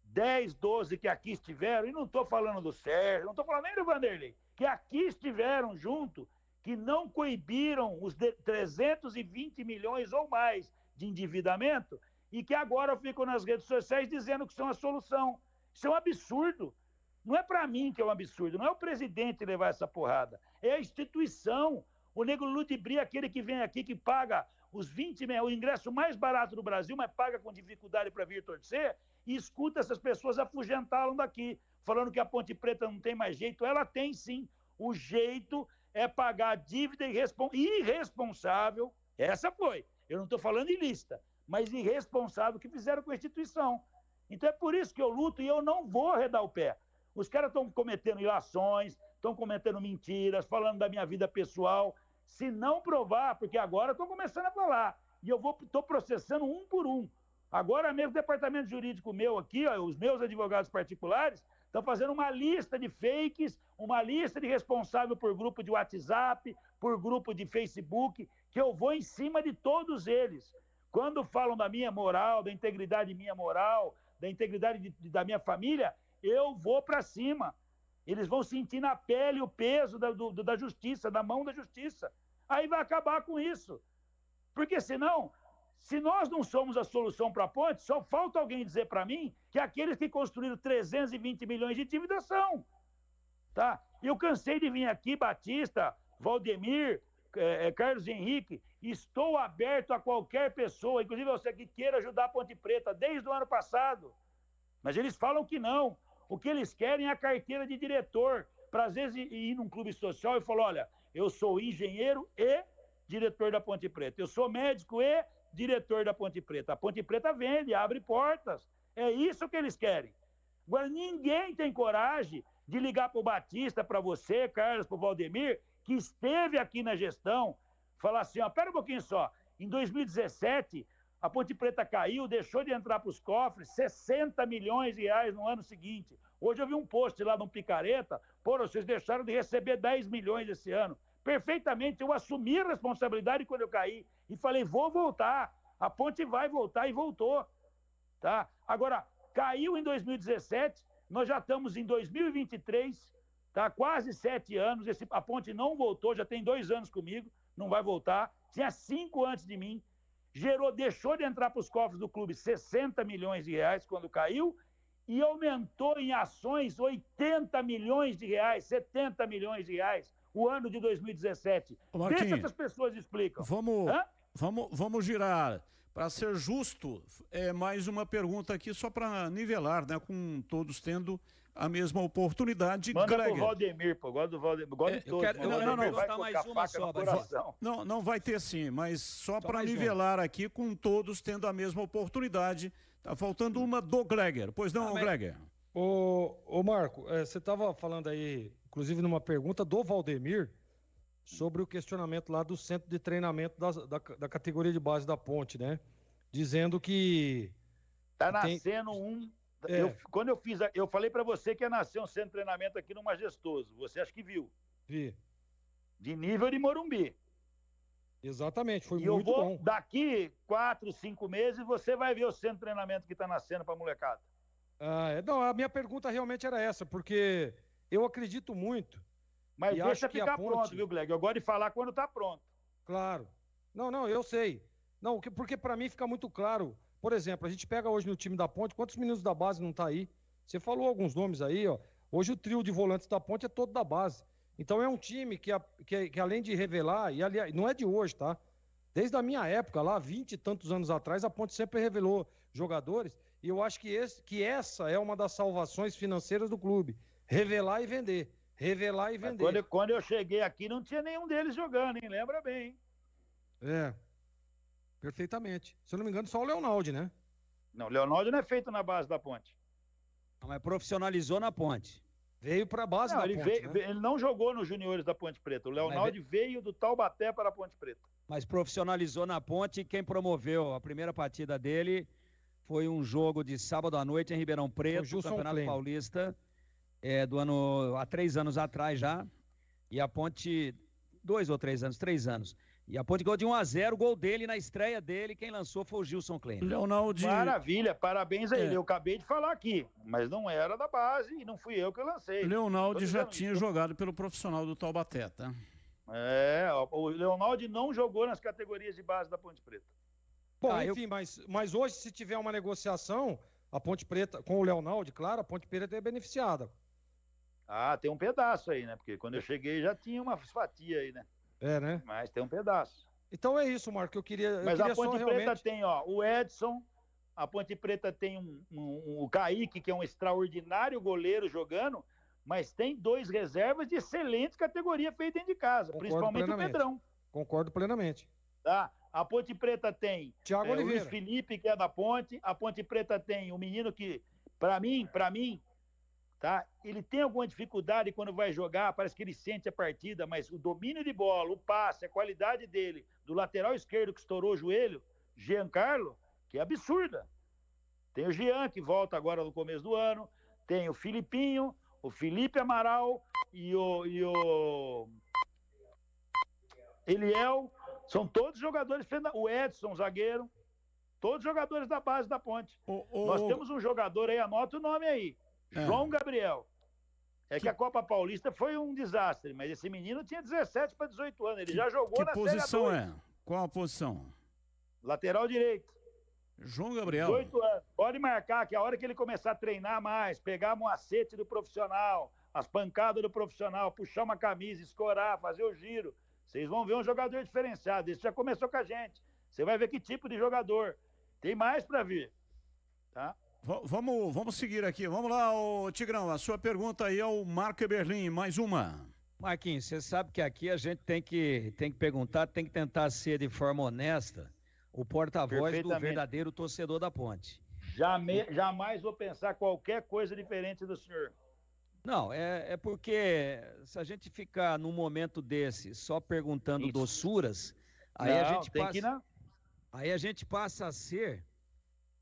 10, 12 que aqui estiveram, e não estou falando do Sérgio, não estou falando nem do Vanderlei, que aqui estiveram junto, que não coibiram os 320 milhões ou mais de endividamento, e que agora ficam nas redes sociais dizendo que são a solução. Isso é um absurdo. Não é para mim que é um absurdo, não é o presidente levar essa porrada, é a instituição. O nego ludibria, aquele que vem aqui, que paga os 20 mil, o ingresso mais barato do Brasil, mas paga com dificuldade para vir torcer, e escuta essas pessoas afugentá-lo daqui, falando que a Ponte Preta não tem mais jeito. Ela tem sim. O jeito é pagar a dívida irresponsável. Essa foi. Eu não estou falando ilícita, mas irresponsável que fizeram com a instituição. Então é por isso que eu luto e eu não vou arredar o pé. Os caras estão cometendo ilações, estão cometendo mentiras, falando da minha vida pessoal. Se não provar, porque agora estão começando a falar, e eu estou processando um por um. Agora mesmo o departamento jurídico meu aqui, ó, os meus advogados particulares, estão fazendo uma lista de fakes, uma lista de responsável por grupo de WhatsApp, por grupo de Facebook, que eu vou em cima de todos eles. Quando falam da minha moral, da integridade minha moral, da integridade da minha família, eu vou para cima. Eles vão sentir na pele o peso da justiça, da mão da justiça. Aí vai acabar com isso. Porque senão, se nós não somos a solução para a ponte, só falta alguém dizer para mim que aqueles que construíram 320 milhões de dívida são. Tá? Eu cansei de vir aqui, Batista, Valdemir, Carlos Henrique, estou aberto a qualquer pessoa, inclusive você que queira ajudar a Ponte Preta, desde o ano passado. Mas eles falam que não. O que eles querem é a carteira de diretor, para às vezes ir num clube social e falar, olha, eu sou engenheiro e diretor da Ponte Preta, eu sou médico e diretor da Ponte Preta. A Ponte Preta vende, abre portas. É isso que eles querem. Agora, ninguém tem coragem de ligar para o Batista, para você, Carlos, para o Valdemir, que esteve aqui na gestão, falar assim, ó, pera um pouquinho só, em 2017, a Ponte Preta caiu, deixou de entrar para os cofres 60 milhões de reais no ano seguinte. Hoje eu vi um post lá de um picareta, pô, vocês deixaram de receber 10 milhões esse ano. Perfeitamente, eu assumi a responsabilidade quando eu caí e falei, vou voltar, a ponte vai voltar e voltou. Tá? Agora, caiu em 2017, nós já estamos em 2023, tá? Quase 7 anos, a ponte não voltou, já tem 2 anos comigo, não vai voltar, tinha 5 antes de mim, deixou de entrar para os cofres do clube 60 milhões de reais quando caiu e aumentou em ações 80 milhões de reais, 70 milhões de reais o ano de 2017. Deixa que essas pessoas explicam. Vamos girar. Para ser justo, mais uma pergunta aqui só para nivelar, né? Com todos tendo a mesma oportunidade. Manda pro Valdemir, pô. Gosto do Valdemir. Gosto de todos. Não, vai mais uma só. Não vai ter sim, mas só para nivelar aqui com todos tendo a mesma oportunidade. Tá faltando uma do Gleger. Pois não, Gleger? Ô Marco, você estava falando aí, inclusive numa pergunta do Valdemir, sobre o questionamento lá do centro de treinamento da categoria de base da Ponte, né? Dizendo que... Tá nascendo quando eu falei para você que ia nascer um centro de treinamento aqui no Majestoso. Você acha que viu? Vi. De nível de Morumbi. Exatamente, foi muito bom. Daqui 4, 5 meses, você vai ver o centro de treinamento que tá nascendo pra molecada. Não, a minha pergunta realmente era essa, porque eu acredito muito. Mas deixa ficar pronto, viu, Gleg? Eu gosto de falar quando tá pronto. Claro. Não, eu sei. Não, porque para mim fica muito claro. Por exemplo, a gente pega hoje no time da Ponte, quantos meninos da base não tá aí? Você falou alguns nomes aí, ó. Hoje o trio de volantes da Ponte é todo da base. Então é um time que além de revelar, e aliás, não é de hoje, tá? Desde a minha época, lá, 20 e tantos anos atrás, a Ponte sempre revelou jogadores, e eu acho que essa é uma das salvações financeiras do clube. Revelar e vender. Revelar e vender. Quando eu cheguei aqui, não tinha nenhum deles jogando, hein? Lembra bem, hein? Perfeitamente. Se eu não me engano, só o Leonaldo, né? Não, o Leonaldo não é feito na base da Ponte. Não, mas profissionalizou na Ponte. Veio para a base da Ponte, né? Ele não jogou nos juniores da Ponte Preta. O Leonaldo veio do Taubaté para a Ponte Preta. Mas profissionalizou na Ponte e quem promoveu a primeira partida dele Foi um jogo de sábado à noite em Ribeirão Preto, no Campeonato Klein. Paulista, há 3 anos atrás já. E a Ponte, 2 ou 3 anos, 3 anos. E a Ponte ganhou de 1-0, o gol dele na estreia dele, quem lançou foi o Gilson Klein. Leonaldi... Maravilha, parabéns a ele. Eu acabei de falar aqui, mas não era da base e não fui eu que lancei. Leonaldi já tinha jogado pelo profissional do Taubaté, tá? O Leonaldi não jogou nas categorias de base da Ponte Preta. Bom, enfim, mas hoje, se tiver uma negociação, a Ponte Preta, com o Leonaldi, claro, a Ponte Preta é beneficiada. Ah, tem um pedaço aí, né? Porque quando eu cheguei já tinha uma fatia aí, né? Né? Mas tem um pedaço. Então é isso, Marco, eu queria... Mas a Ponte Preta realmente... tem, o Edson, a Ponte Preta tem o Kaique, que é um extraordinário goleiro jogando, mas tem 2 reservas de excelente categoria feita dentro de casa, principalmente o Pedrão. Concordo plenamente. Tá? A Ponte Preta tem Thiago o Oliveira. Luiz Felipe, que é da Ponte. A Ponte Preta tem o menino que, para mim, tá? Ele tem alguma dificuldade quando vai jogar, parece que ele sente a partida, mas o domínio de bola, o passe, a qualidade dele, do lateral esquerdo que estourou o joelho, Giancarlo, que é absurda. Tem o Jean, que volta agora no começo do ano, tem o Filipinho, o Felipe Amaral e o Eliel, são todos jogadores, o Edson, zagueiro, todos jogadores da base da Ponte. Nós temos um jogador aí, anota o nome aí, João Gabriel. Que a Copa Paulista foi um desastre, mas esse menino tinha 17 para 18 anos, ele já jogou na Série A2. Que posição é? Qual a posição? Lateral direito. João Gabriel. 18 anos. Pode marcar que a hora que ele começar a treinar mais, pegar o macete do profissional, as pancadas do profissional, puxar uma camisa, escorar, fazer o giro, vocês vão ver um jogador diferenciado. Isso já começou com a gente. Você vai ver que tipo de jogador. Tem mais para vir. Tá? Vamos seguir aqui. Vamos lá, Tigrão. A sua pergunta aí ao Marco Eberlin. Mais uma. Marquinhos, você sabe que aqui a gente tem que perguntar, tem que tentar ser de forma honesta o porta-voz do verdadeiro torcedor da Ponte. Jamais vou pensar qualquer coisa diferente do senhor. Não, é porque se a gente ficar num momento desse só perguntando doçuras, aí a gente passa a ser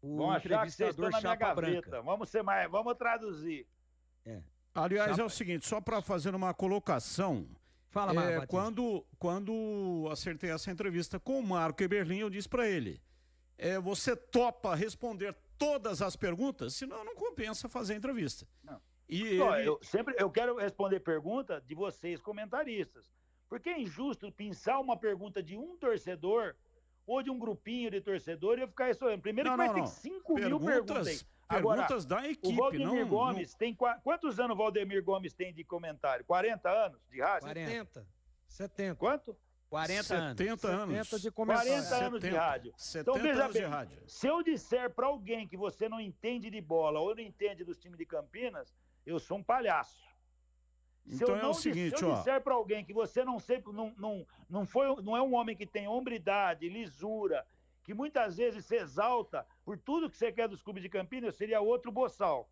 o entrevistador chapa branca. Vamos traduzir. Aliás, é o seguinte, só para fazer uma colocação, Fala, Marco. Quando acertei essa entrevista com o Marco Eberlin, eu disse para ele, você topa responder todas as perguntas, senão não compensa fazer a entrevista. Não. E eu quero responder pergunta de vocês, comentaristas, porque é injusto pensar uma pergunta de um torcedor ou de um grupinho de torcedor e eu ficar respondendo. Primeiro vai ter 5 mil perguntas aí. Perguntas da equipe, o Valdemir Gomes tem... Quantos anos o Valdemir Gomes tem de comentário? 40 anos de rádio? 70. Quanto? 40 anos. 70 anos. 70 de comentário. 40 anos de rádio. Então, veja bem, se eu disser para alguém que você não entende de bola ou não entende dos times de Campinas, eu sou um palhaço. Então é o seguinte, se eu disser para alguém que você não é um homem que tem hombridade, lisura, que muitas vezes se exalta por tudo que você quer dos clubes de Campinas, eu seria outro boçal.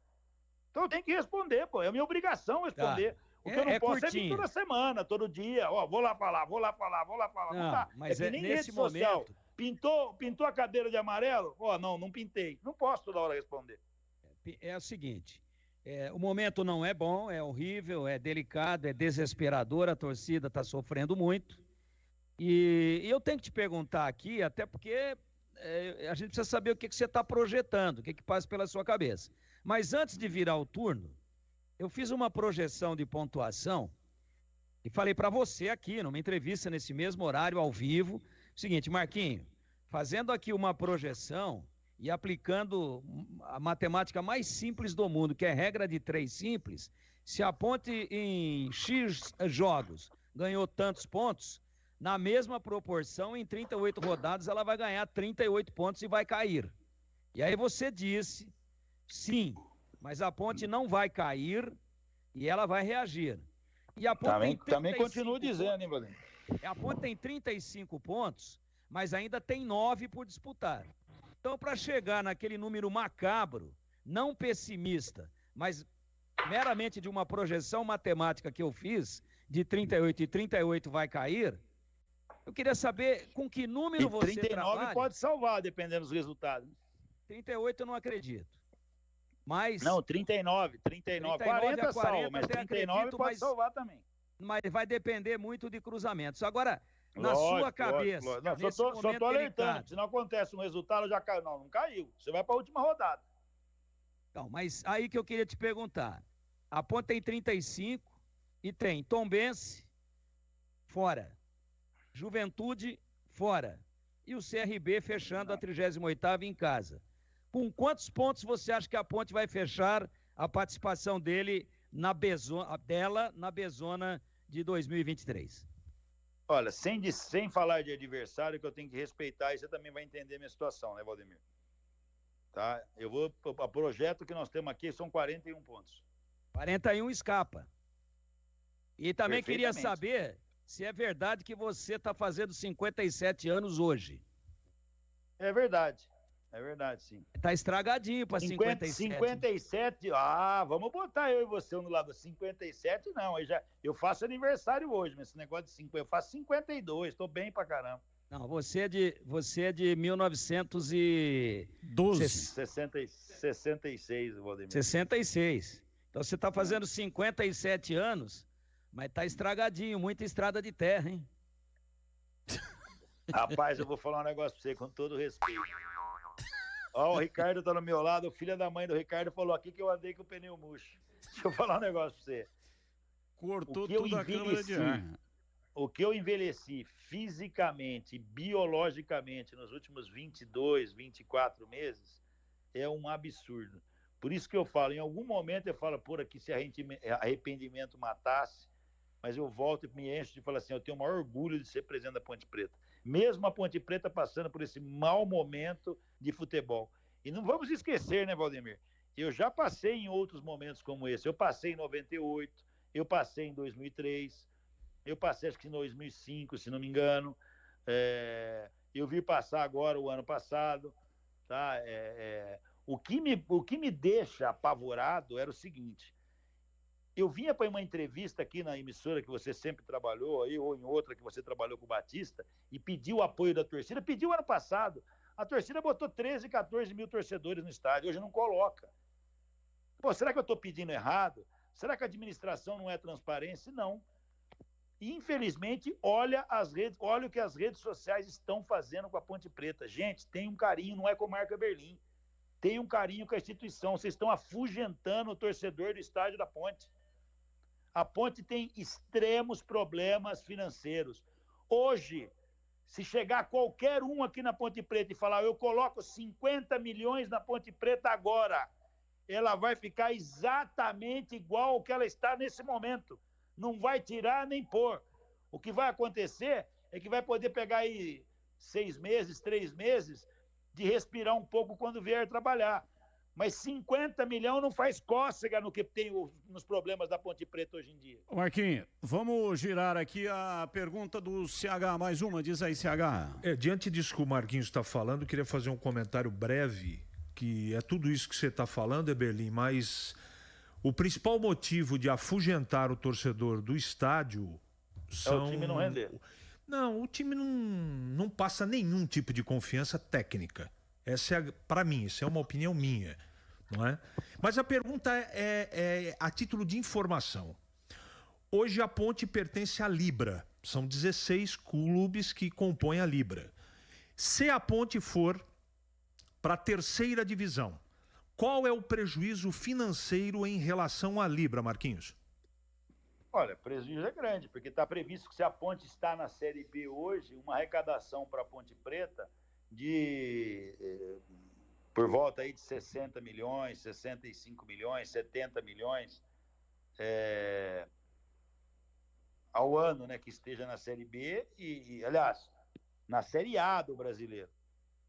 Então eu tenho que responder, pô. É minha obrigação responder. Tá. O que eu não posso é vir toda semana, todo dia. Vou lá falar. Não dá. Mas nem nesse rede social. momento... Pintou a cadeira de amarelo? Não pintei. Não posso toda hora responder. É o seguinte, o momento não é bom, é horrível, é delicado, é desesperador, a torcida está sofrendo muito. E eu tenho que te perguntar aqui, até porque a gente precisa saber o que você está projetando, o que passa pela sua cabeça. Mas antes de virar o turno, eu fiz uma projeção de pontuação e falei para você aqui, numa entrevista nesse mesmo horário, ao vivo, o seguinte, Marquinho, fazendo aqui uma projeção e aplicando a matemática mais simples do mundo, que é regra de 3 simples, se a Ponte em X jogos ganhou tantos pontos, na mesma proporção, em 38 rodadas, ela vai ganhar 38 pontos e vai cair. E aí você disse, sim, mas a Ponte não vai cair e ela vai reagir. E a Ponte também continuo dizendo, hein, Valentim? A Ponte tem 35 pontos, mas ainda tem 9 por disputar. Então, para chegar naquele número macabro, não pessimista, mas meramente de uma projeção matemática que eu fiz, de 38 e 38 vai cair, eu queria saber com que número você 39 trabalha. Pode salvar, dependendo dos resultados. 38 eu não acredito. Mas... Não, 39. 40 salva, mas 39 acredito, pode salvar também. Mas vai depender muito de cruzamentos. Agora, na Lógico, sua cabeça... lógico. Não, só tô alertando, se não acontece um resultado, já caiu. Não caiu. Você vai para a última rodada. Então, mas aí que eu queria te perguntar. A Ponte tem 35 e tem Tombense, fora. Juventude, fora. E o CRB fechando a 38ª em casa. Com quantos pontos você acha que a Ponte vai fechar a participação dele na Bezona de 2023? Olha, sem falar de adversário, que eu tenho que respeitar, e você também vai entender minha situação, né, Valdemir? Tá? A projeto que nós temos aqui são 41 pontos. 41 escapa. E também queria saber se é verdade que você está fazendo 57 anos hoje. É verdade, sim. Tá estragadinho para 57. 57, vamos botar eu e você no lado. 57 não, eu faço aniversário hoje, mas esse negócio de 50, eu faço 52, tô bem pra caramba. Não, você é de 1912. 66, Valdemir. 66. Então você tá fazendo 57 anos, mas tá estragadinho, muita estrada de terra, hein? Rapaz, eu vou falar um negócio pra você, com todo respeito. Ó, o Ricardo tá no meu lado, o filho da mãe do Ricardo falou aqui que eu andei com o pneu murcho. Deixa eu falar um negócio pra você. Cortou toda a câmera de ar. O que eu envelheci fisicamente, biologicamente, nos últimos 22, 24 meses, é um absurdo. Por isso que eu falo, em algum momento eu falo, por aqui, se arrependimento matasse, mas eu volto e me encho de falar assim, eu tenho o maior orgulho de ser presidente da Ponte Preta. Mesmo a Ponte Preta passando por esse mau momento de futebol. E não vamos esquecer, né, Valdemir? Eu já passei em outros momentos como esse. Eu passei em 98, eu passei em 2003, eu passei acho que em 2005, se não me engano. Eu vi passar agora o ano passado. Tá? O que me deixa apavorado era o seguinte. Eu vinha para uma entrevista aqui na emissora que você sempre trabalhou, aí, ou em outra que você trabalhou com o Batista, e pediu o apoio da torcida. Pediu ano passado. A torcida botou 13, 14 mil torcedores no estádio. Hoje não coloca. Pô, será que eu estou pedindo errado? Será que a administração não é transparência? Não. E, infelizmente, olha o que as redes sociais estão fazendo com a Ponte Preta. Gente, tem um carinho, não é com a marca Berlim. Tem um carinho com a instituição. Vocês estão afugentando o torcedor do estádio da Ponte. A Ponte tem extremos problemas financeiros. Hoje, se chegar qualquer um aqui na Ponte Preta e falar, eu coloco 50 milhões na Ponte Preta agora, ela vai ficar exatamente igual ao que ela está nesse momento. Não vai tirar nem pôr. O que vai acontecer é que vai poder pegar aí 6 meses, 3 meses de respirar um pouco quando vier trabalhar. Mas 50 milhões não faz cócega no que tem nos problemas da Ponte Preta hoje em dia. Marquinhos, vamos girar aqui a pergunta do CH, mais uma, diz aí, CH. Diante disso que o Marquinhos está falando, eu queria fazer um comentário breve, que é tudo isso que você está falando, Berlim, mas o principal motivo de afugentar o torcedor do estádio são... É o time não render. Não, o time não passa nenhum tipo de confiança técnica. Para mim, essa é uma opinião minha, não é? Mas a pergunta é a título de informação. Hoje a Ponte pertence à Libra. São 16 clubes que compõem a Libra. Se a Ponte for para a 3ª divisão, qual é o prejuízo financeiro em relação à Libra, Marquinhos? Olha, o prejuízo é grande, porque está previsto que se a Ponte está na Série B hoje, uma arrecadação para a Ponte Preta por volta aí de 60 milhões, 65 milhões, 70 milhões ao ano, né, que esteja na Série B aliás, na Série A do brasileiro,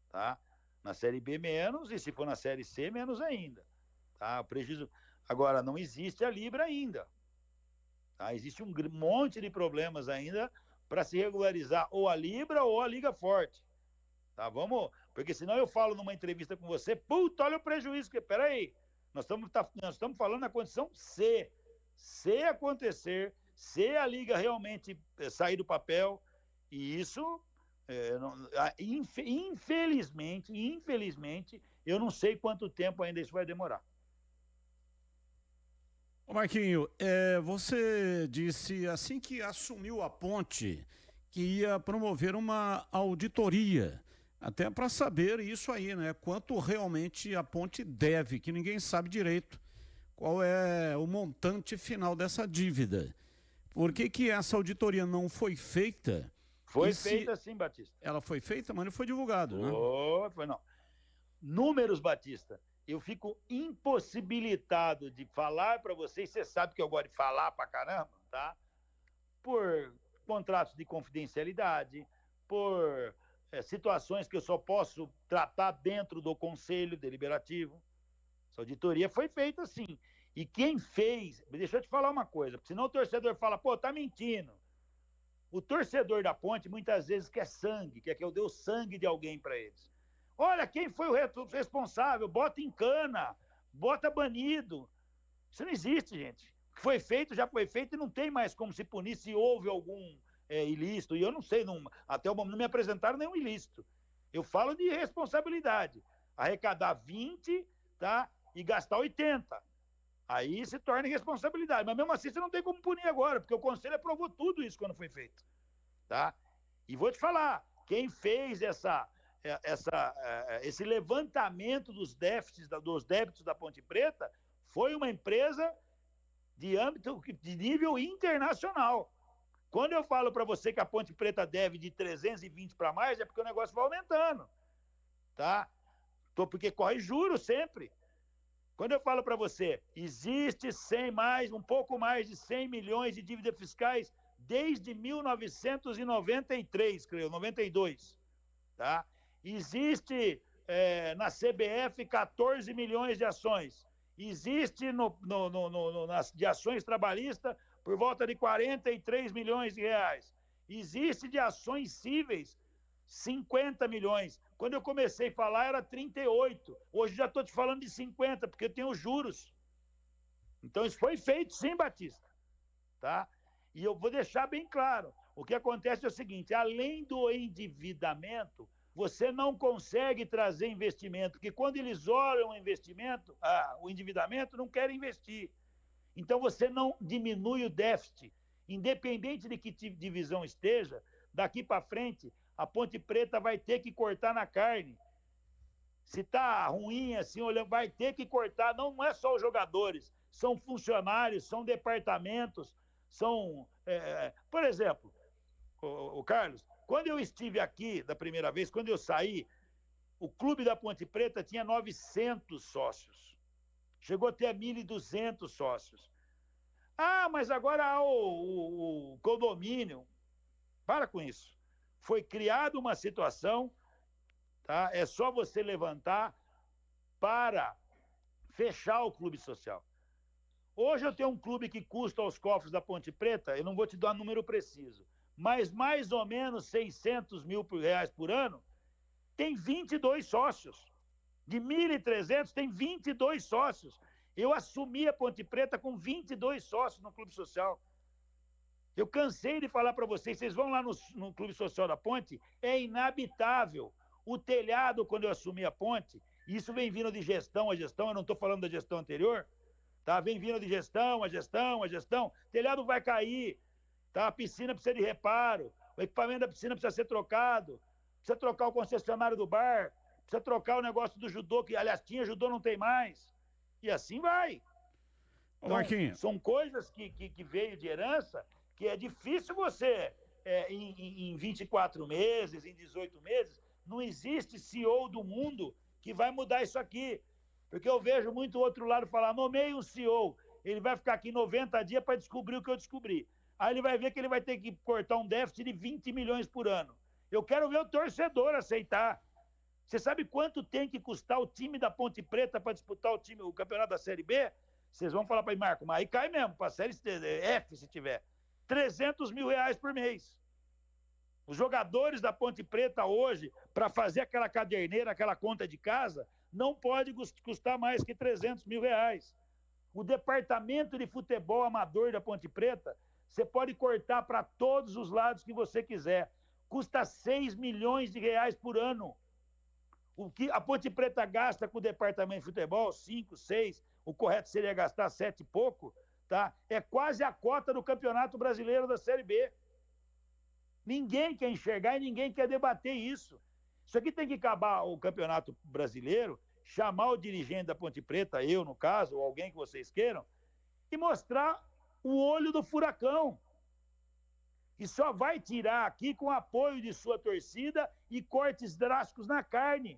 tá? Na Série B menos, e se for na Série C, menos ainda, tá? O prejuízo... Agora, não existe a Libra ainda, tá? Existe um monte de problemas ainda para se regularizar ou a Libra ou a Liga Forte. Tá, vamos, porque senão eu falo numa entrevista com você, puta, olha o prejuízo, peraí, nós estamos falando na condição C. Se acontecer, se a Liga realmente sair do papel, e isso, infelizmente, Eu não sei quanto tempo ainda isso vai demorar. Ô Marquinho, você disse assim que assumiu a Ponte que ia promover uma auditoria, até para saber isso aí, né? Quanto realmente a Ponte deve, que ninguém sabe direito qual é o montante final dessa dívida. Por que essa auditoria não foi feita? Foi feita sim, Batista. Ela foi feita, mas não foi divulgado, né? Foi não. Números, Batista, eu fico impossibilitado de falar para vocês, você sabe que eu gosto de falar pra caramba, tá? Por contratos de confidencialidade, por situações que eu só posso tratar dentro do Conselho Deliberativo. Essa auditoria foi feita sim. E quem fez, deixa eu te falar uma coisa, porque senão o torcedor fala, pô, tá mentindo. O torcedor da Ponte muitas vezes quer sangue, quer que eu dê o sangue de alguém para eles. Olha, quem foi o responsável? Bota em cana, bota banido. Isso não existe, gente. O que foi feito, já foi feito e não tem mais como se punir se houve algum ilícito. E eu não sei, até o momento não me apresentaram nenhum ilícito. Eu falo de responsabilidade. Arrecadar 20, tá? E gastar 80. Aí se torna responsabilidade. Mas mesmo assim você não tem como punir agora, porque o Conselho aprovou tudo isso quando foi feito. Tá? E vou te falar, quem fez esse levantamento dos débitos da Ponte Preta foi uma empresa de nível internacional. Quando eu falo para você que a Ponte Preta deve de 320 para mais, é porque o negócio vai aumentando. Tá? Porque corre juros sempre. Quando eu falo para você, existe um pouco mais de 100 milhões de dívidas fiscais desde 1993, creio, 92, tá? Existe na CBF 14 milhões de ações. Existe de ações trabalhistas por volta de 43 milhões de reais. Existe de ações cíveis 50 milhões. Quando eu comecei a falar era 38. Hoje já estou te falando de 50, porque eu tenho os juros. Então isso foi feito sim, Batista. Tá? E eu vou deixar bem claro. O que acontece é o seguinte, além do endividamento, você não consegue trazer investimento, porque quando eles olham o endividamento, não querem investir. Então você não diminui o déficit. Independente de que divisão esteja, daqui para frente, a Ponte Preta vai ter que cortar na carne. Se está ruim assim, olhando, vai ter que cortar. Não é só os jogadores, são funcionários, são departamentos, são... Por exemplo, o Carlos, quando eu estive aqui da primeira vez, quando eu saí, o clube da Ponte Preta tinha 900 sócios. Chegou a ter 1.200 sócios. Ah, mas agora há o condomínio. Para com isso. Foi criada uma situação, tá? É só você levantar para fechar o clube social. Hoje eu tenho um clube que custa aos cofres da Ponte Preta, eu não vou te dar um número preciso, mas mais ou menos 600 mil reais por ano, tem 22 sócios. De 1.300 tem 22 sócios. Eu assumi a Ponte Preta com 22 sócios no clube social. Eu cansei de falar para vocês vão lá no Clube Social da Ponte, é inabitável. O telhado, quando eu assumi a Ponte, isso vem vindo de gestão a gestão, eu não estou falando da gestão anterior, tá? Vem vindo de gestão a gestão, o telhado vai cair, tá? A piscina precisa de reparo, o equipamento da piscina precisa ser trocado, precisa trocar o concessionário do bar, precisa trocar o negócio do judô, que aliás tinha judô, não tem mais. E assim vai. Então, são coisas que veio de herança, que é difícil você, em 24 meses, em 18 meses, não existe CEO do mundo que vai mudar isso aqui. Porque eu vejo muito o outro lado falar, nomeie um CEO, ele vai ficar aqui 90 dias para descobrir o que eu descobri. Aí ele vai ver que ele vai ter que cortar um déficit de 20 milhões por ano. Eu quero ver o torcedor aceitar. Você sabe quanto tem que custar o time da Ponte Preta para disputar o campeonato da Série B? Vocês vão falar para mim, Marco, mas aí cai mesmo, para a Série F, se tiver. 300 mil reais por mês. Os jogadores da Ponte Preta hoje, para fazer aquela caderneira, aquela conta de casa, não pode custar mais que 300 mil reais. O departamento de futebol amador da Ponte Preta, você pode cortar para todos os lados que você quiser. Custa 6 milhões de reais por ano. O que a Ponte Preta gasta com o departamento de futebol, 5, 6, o correto seria gastar 7 e pouco, tá? É quase a cota do Campeonato Brasileiro da Série B. Ninguém quer enxergar e ninguém quer debater isso. Isso aqui tem que acabar o Campeonato Brasileiro, chamar o dirigente da Ponte Preta, eu no caso, ou alguém que vocês queiram, e mostrar o olho do furacão. E só vai tirar aqui com o apoio de sua torcida e cortes drásticos na carne,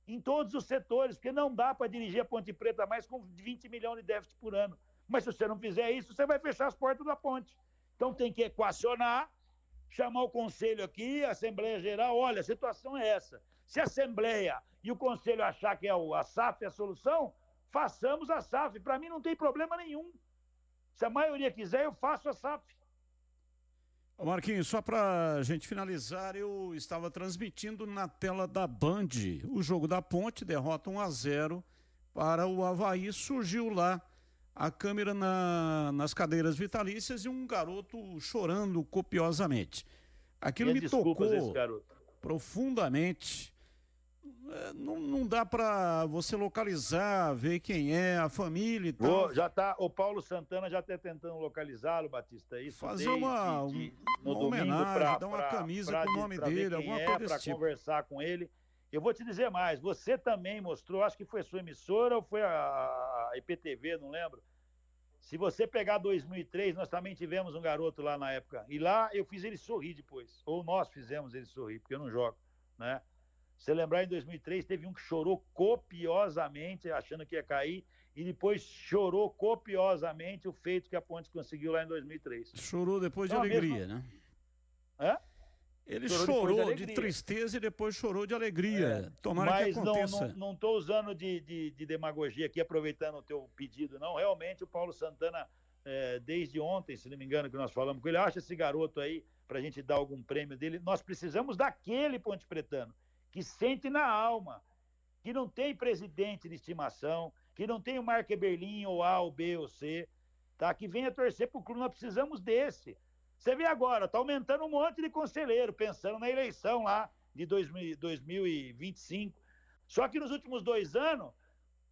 em todos os setores, porque não dá para dirigir a Ponte Preta mais com 20 milhões de déficit por ano. Mas se você não fizer isso, você vai fechar as portas da ponte. Então tem que equacionar, chamar o conselho aqui, a Assembleia Geral, olha, a situação é essa. Se a Assembleia e o conselho achar que a SAF é a solução, façamos a SAF. Para mim não tem problema nenhum. Se a maioria quiser, eu faço a SAF. Ô Marquinhos, só para a gente finalizar, eu estava transmitindo na tela da Band o jogo da Ponte, derrota 1-0 para o Avaí. Surgiu lá a câmera nas cadeiras vitalícias e um garoto chorando copiosamente. Aquilo me tocou profundamente. Não dá para você localizar, ver quem é, a família e tal. O Paulo Santana já está tentando localizá-lo, Batista. Isso fazer uma homenagem, dar uma camisa com o nome dele, alguma coisa desse tipo. Para conversar com ele. Eu vou te dizer mais, você também mostrou, acho que foi a sua emissora ou foi a IPTV, não lembro. Se você pegar 2003, nós também tivemos um garoto lá na época. E lá eu fiz ele sorrir depois. Ou nós fizemos ele sorrir, porque eu não jogo, né? Se lembrar, em 2003, teve um que chorou copiosamente, achando que ia cair, e depois chorou copiosamente o feito que a Ponte conseguiu lá em 2003. Chorou depois de alegria, né? Hã? Ele chorou de tristeza e depois chorou de alegria. Tomara que aconteça. Mas não estou usando de demagogia aqui, aproveitando o teu pedido, não. Realmente, o Paulo Santana, desde ontem, se não me engano, que nós falamos com ele, acha esse garoto aí, para a gente dar algum prêmio dele. Nós precisamos daquele Ponte Pretano, que sente na alma, que não tem presidente de estimação, que não tem o Marco Eberlin ou A, ou B, ou C, tá? Que venha torcer pro clube, nós precisamos desse. Você vê agora, tá aumentando um monte de conselheiro, pensando na eleição lá de 2025. Só que nos últimos 2 anos,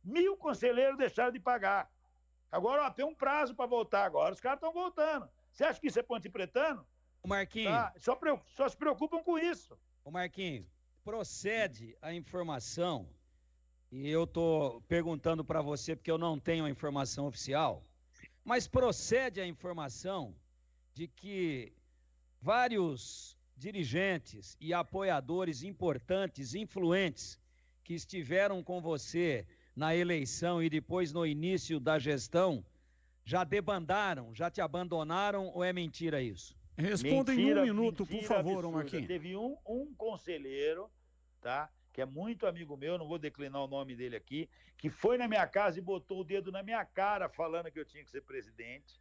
1.000 conselheiros deixaram de pagar. Agora, ó, tem um prazo para voltar agora, os caras estão voltando. Você acha que isso é Ponte Pretano? O Marquinhos. Tá? Só se preocupam com isso. O Marquinhos, procede a informação, e eu estou perguntando para você porque eu não tenho a informação oficial, mas procede a informação de que vários dirigentes e apoiadores importantes, influentes, que estiveram com você na eleição e depois no início da gestão, já debandaram, já te abandonaram, ou é mentira isso? Responda em 1 minuto, por favor, Marquinhos. Teve um conselheiro, tá? Que é muito amigo meu, não vou declinar o nome dele aqui, que foi na minha casa e botou o dedo na minha cara falando que eu tinha que ser presidente,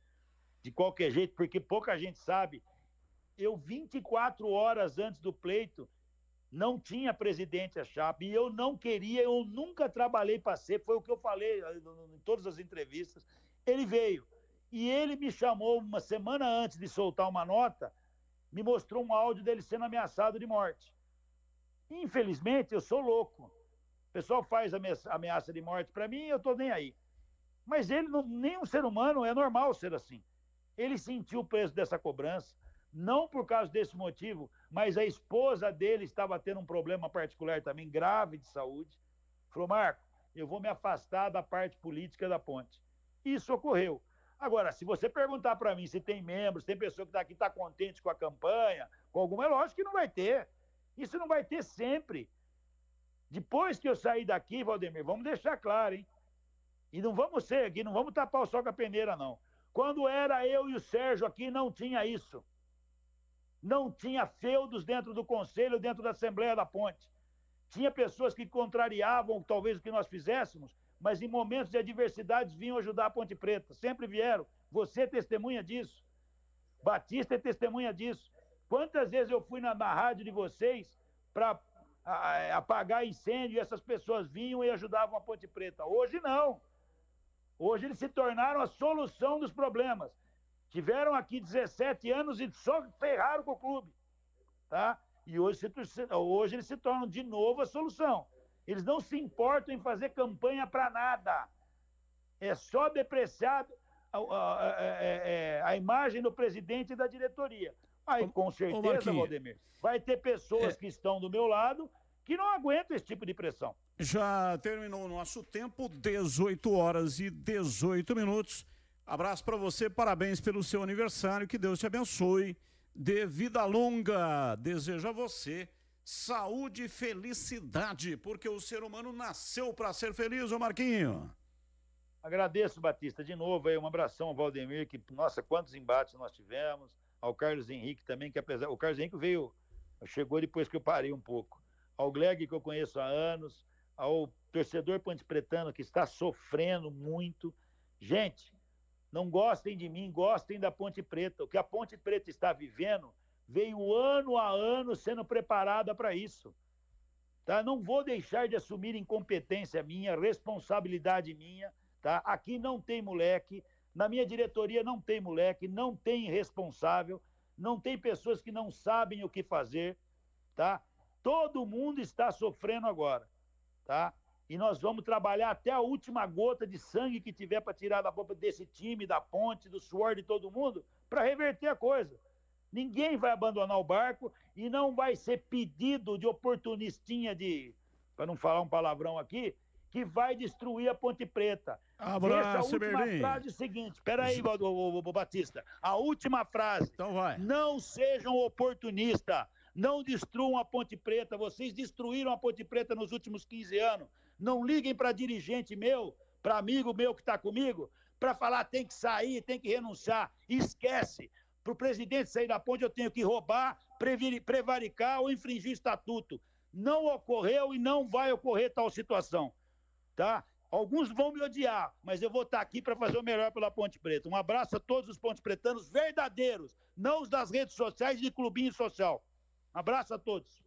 de qualquer jeito, porque pouca gente sabe. Eu, 24 horas antes do pleito, não tinha presidente a chapa, e eu não queria, eu nunca trabalhei para ser, foi o que eu falei em todas as entrevistas. Ele veio, e ele me chamou uma semana antes de soltar uma nota, me mostrou um áudio dele sendo ameaçado de morte. Infelizmente, eu sou louco. O pessoal faz ameaça de morte para mim e eu tô nem aí. Mas ele, nenhum ser humano, é normal ser assim. Ele sentiu o peso dessa cobrança, não por causa desse motivo, mas a esposa dele estava tendo um problema particular também, grave de saúde. Falou, Marco, eu vou me afastar da parte política da Ponte. Isso ocorreu. Agora, se você perguntar para mim se tem membros, tem pessoa que está aqui, está contente com a campanha, com alguma, é lógico que não vai ter. Isso não vai ter sempre. Depois que eu sair daqui, Valdemir, vamos deixar claro, hein? E não vamos ser aqui, não vamos tapar o sol com a peneira, não. Quando era eu e o Sérgio aqui, não tinha isso. Não tinha feudos dentro do conselho, dentro da Assembleia da Ponte. Tinha pessoas que contrariavam, talvez, o que nós fizéssemos, mas em momentos de adversidades vinham ajudar a Ponte Preta. Sempre vieram. Você é testemunha disso. Batista é testemunha disso. Quantas vezes eu fui na rádio de vocês para apagar incêndio e essas pessoas vinham e ajudavam a Ponte Preta? Hoje não. Hoje eles se tornaram a solução dos problemas. Tiveram aqui 17 anos e só ferraram com o clube. Tá? E hoje eles se tornam de novo a solução. Eles não se importam em fazer campanha para nada. É só depreciar a imagem do presidente e da diretoria. Aí, com certeza, Valdemir, vai ter pessoas que estão do meu lado que não aguentam esse tipo de pressão. Já terminou o nosso tempo, 18h18. Abraço para você, parabéns pelo seu aniversário, que Deus te abençoe, dê vida longa. Desejo a você saúde e felicidade, porque o ser humano nasceu para ser feliz, ô Marquinho. Agradeço, Batista, de novo aí, um abração ao Valdemir, que, nossa, quantos embates nós tivemos, ao Carlos Henrique também, que apesar... O Carlos Henrique chegou depois que eu parei um pouco, ao Gleg, que eu conheço há anos, ao torcedor pontepretano, que está sofrendo muito. Gente, não gostem de mim, gostem da Ponte Preta. O que a Ponte Preta está vivendo veio ano a ano sendo preparada para isso. Tá? Não vou deixar de assumir incompetência minha, responsabilidade minha. Tá? Aqui não tem moleque, na minha diretoria não tem moleque, não tem responsável, não tem pessoas que não sabem o que fazer. Tá? Todo mundo está sofrendo agora. Tá? E nós vamos trabalhar até a última gota de sangue que tiver para tirar da boca desse time, da Ponte, do suor de todo mundo, para reverter a coisa. Ninguém vai abandonar o barco e não vai ser pedido de oportunistinha para não falar um palavrão aqui, que vai destruir a Ponte Preta. Abraço, a última frase é o seguinte, espera aí, Batista, a última frase, então vai. Não sejam oportunistas, não destruam a Ponte Preta, vocês destruíram a Ponte Preta nos últimos 15 anos, não liguem para dirigente meu, para amigo meu que está comigo, para falar tem que sair, tem que renunciar, esquece. Para o presidente sair da Ponte, eu tenho que roubar, prevaricar ou infringir o estatuto. Não ocorreu e não vai ocorrer tal situação. Tá? Alguns vão me odiar, mas eu vou estar aqui para fazer o melhor pela Ponte Preta. Um abraço a todos os pontepretanos verdadeiros, não os das redes sociais e de clubinho social. Um abraço a todos.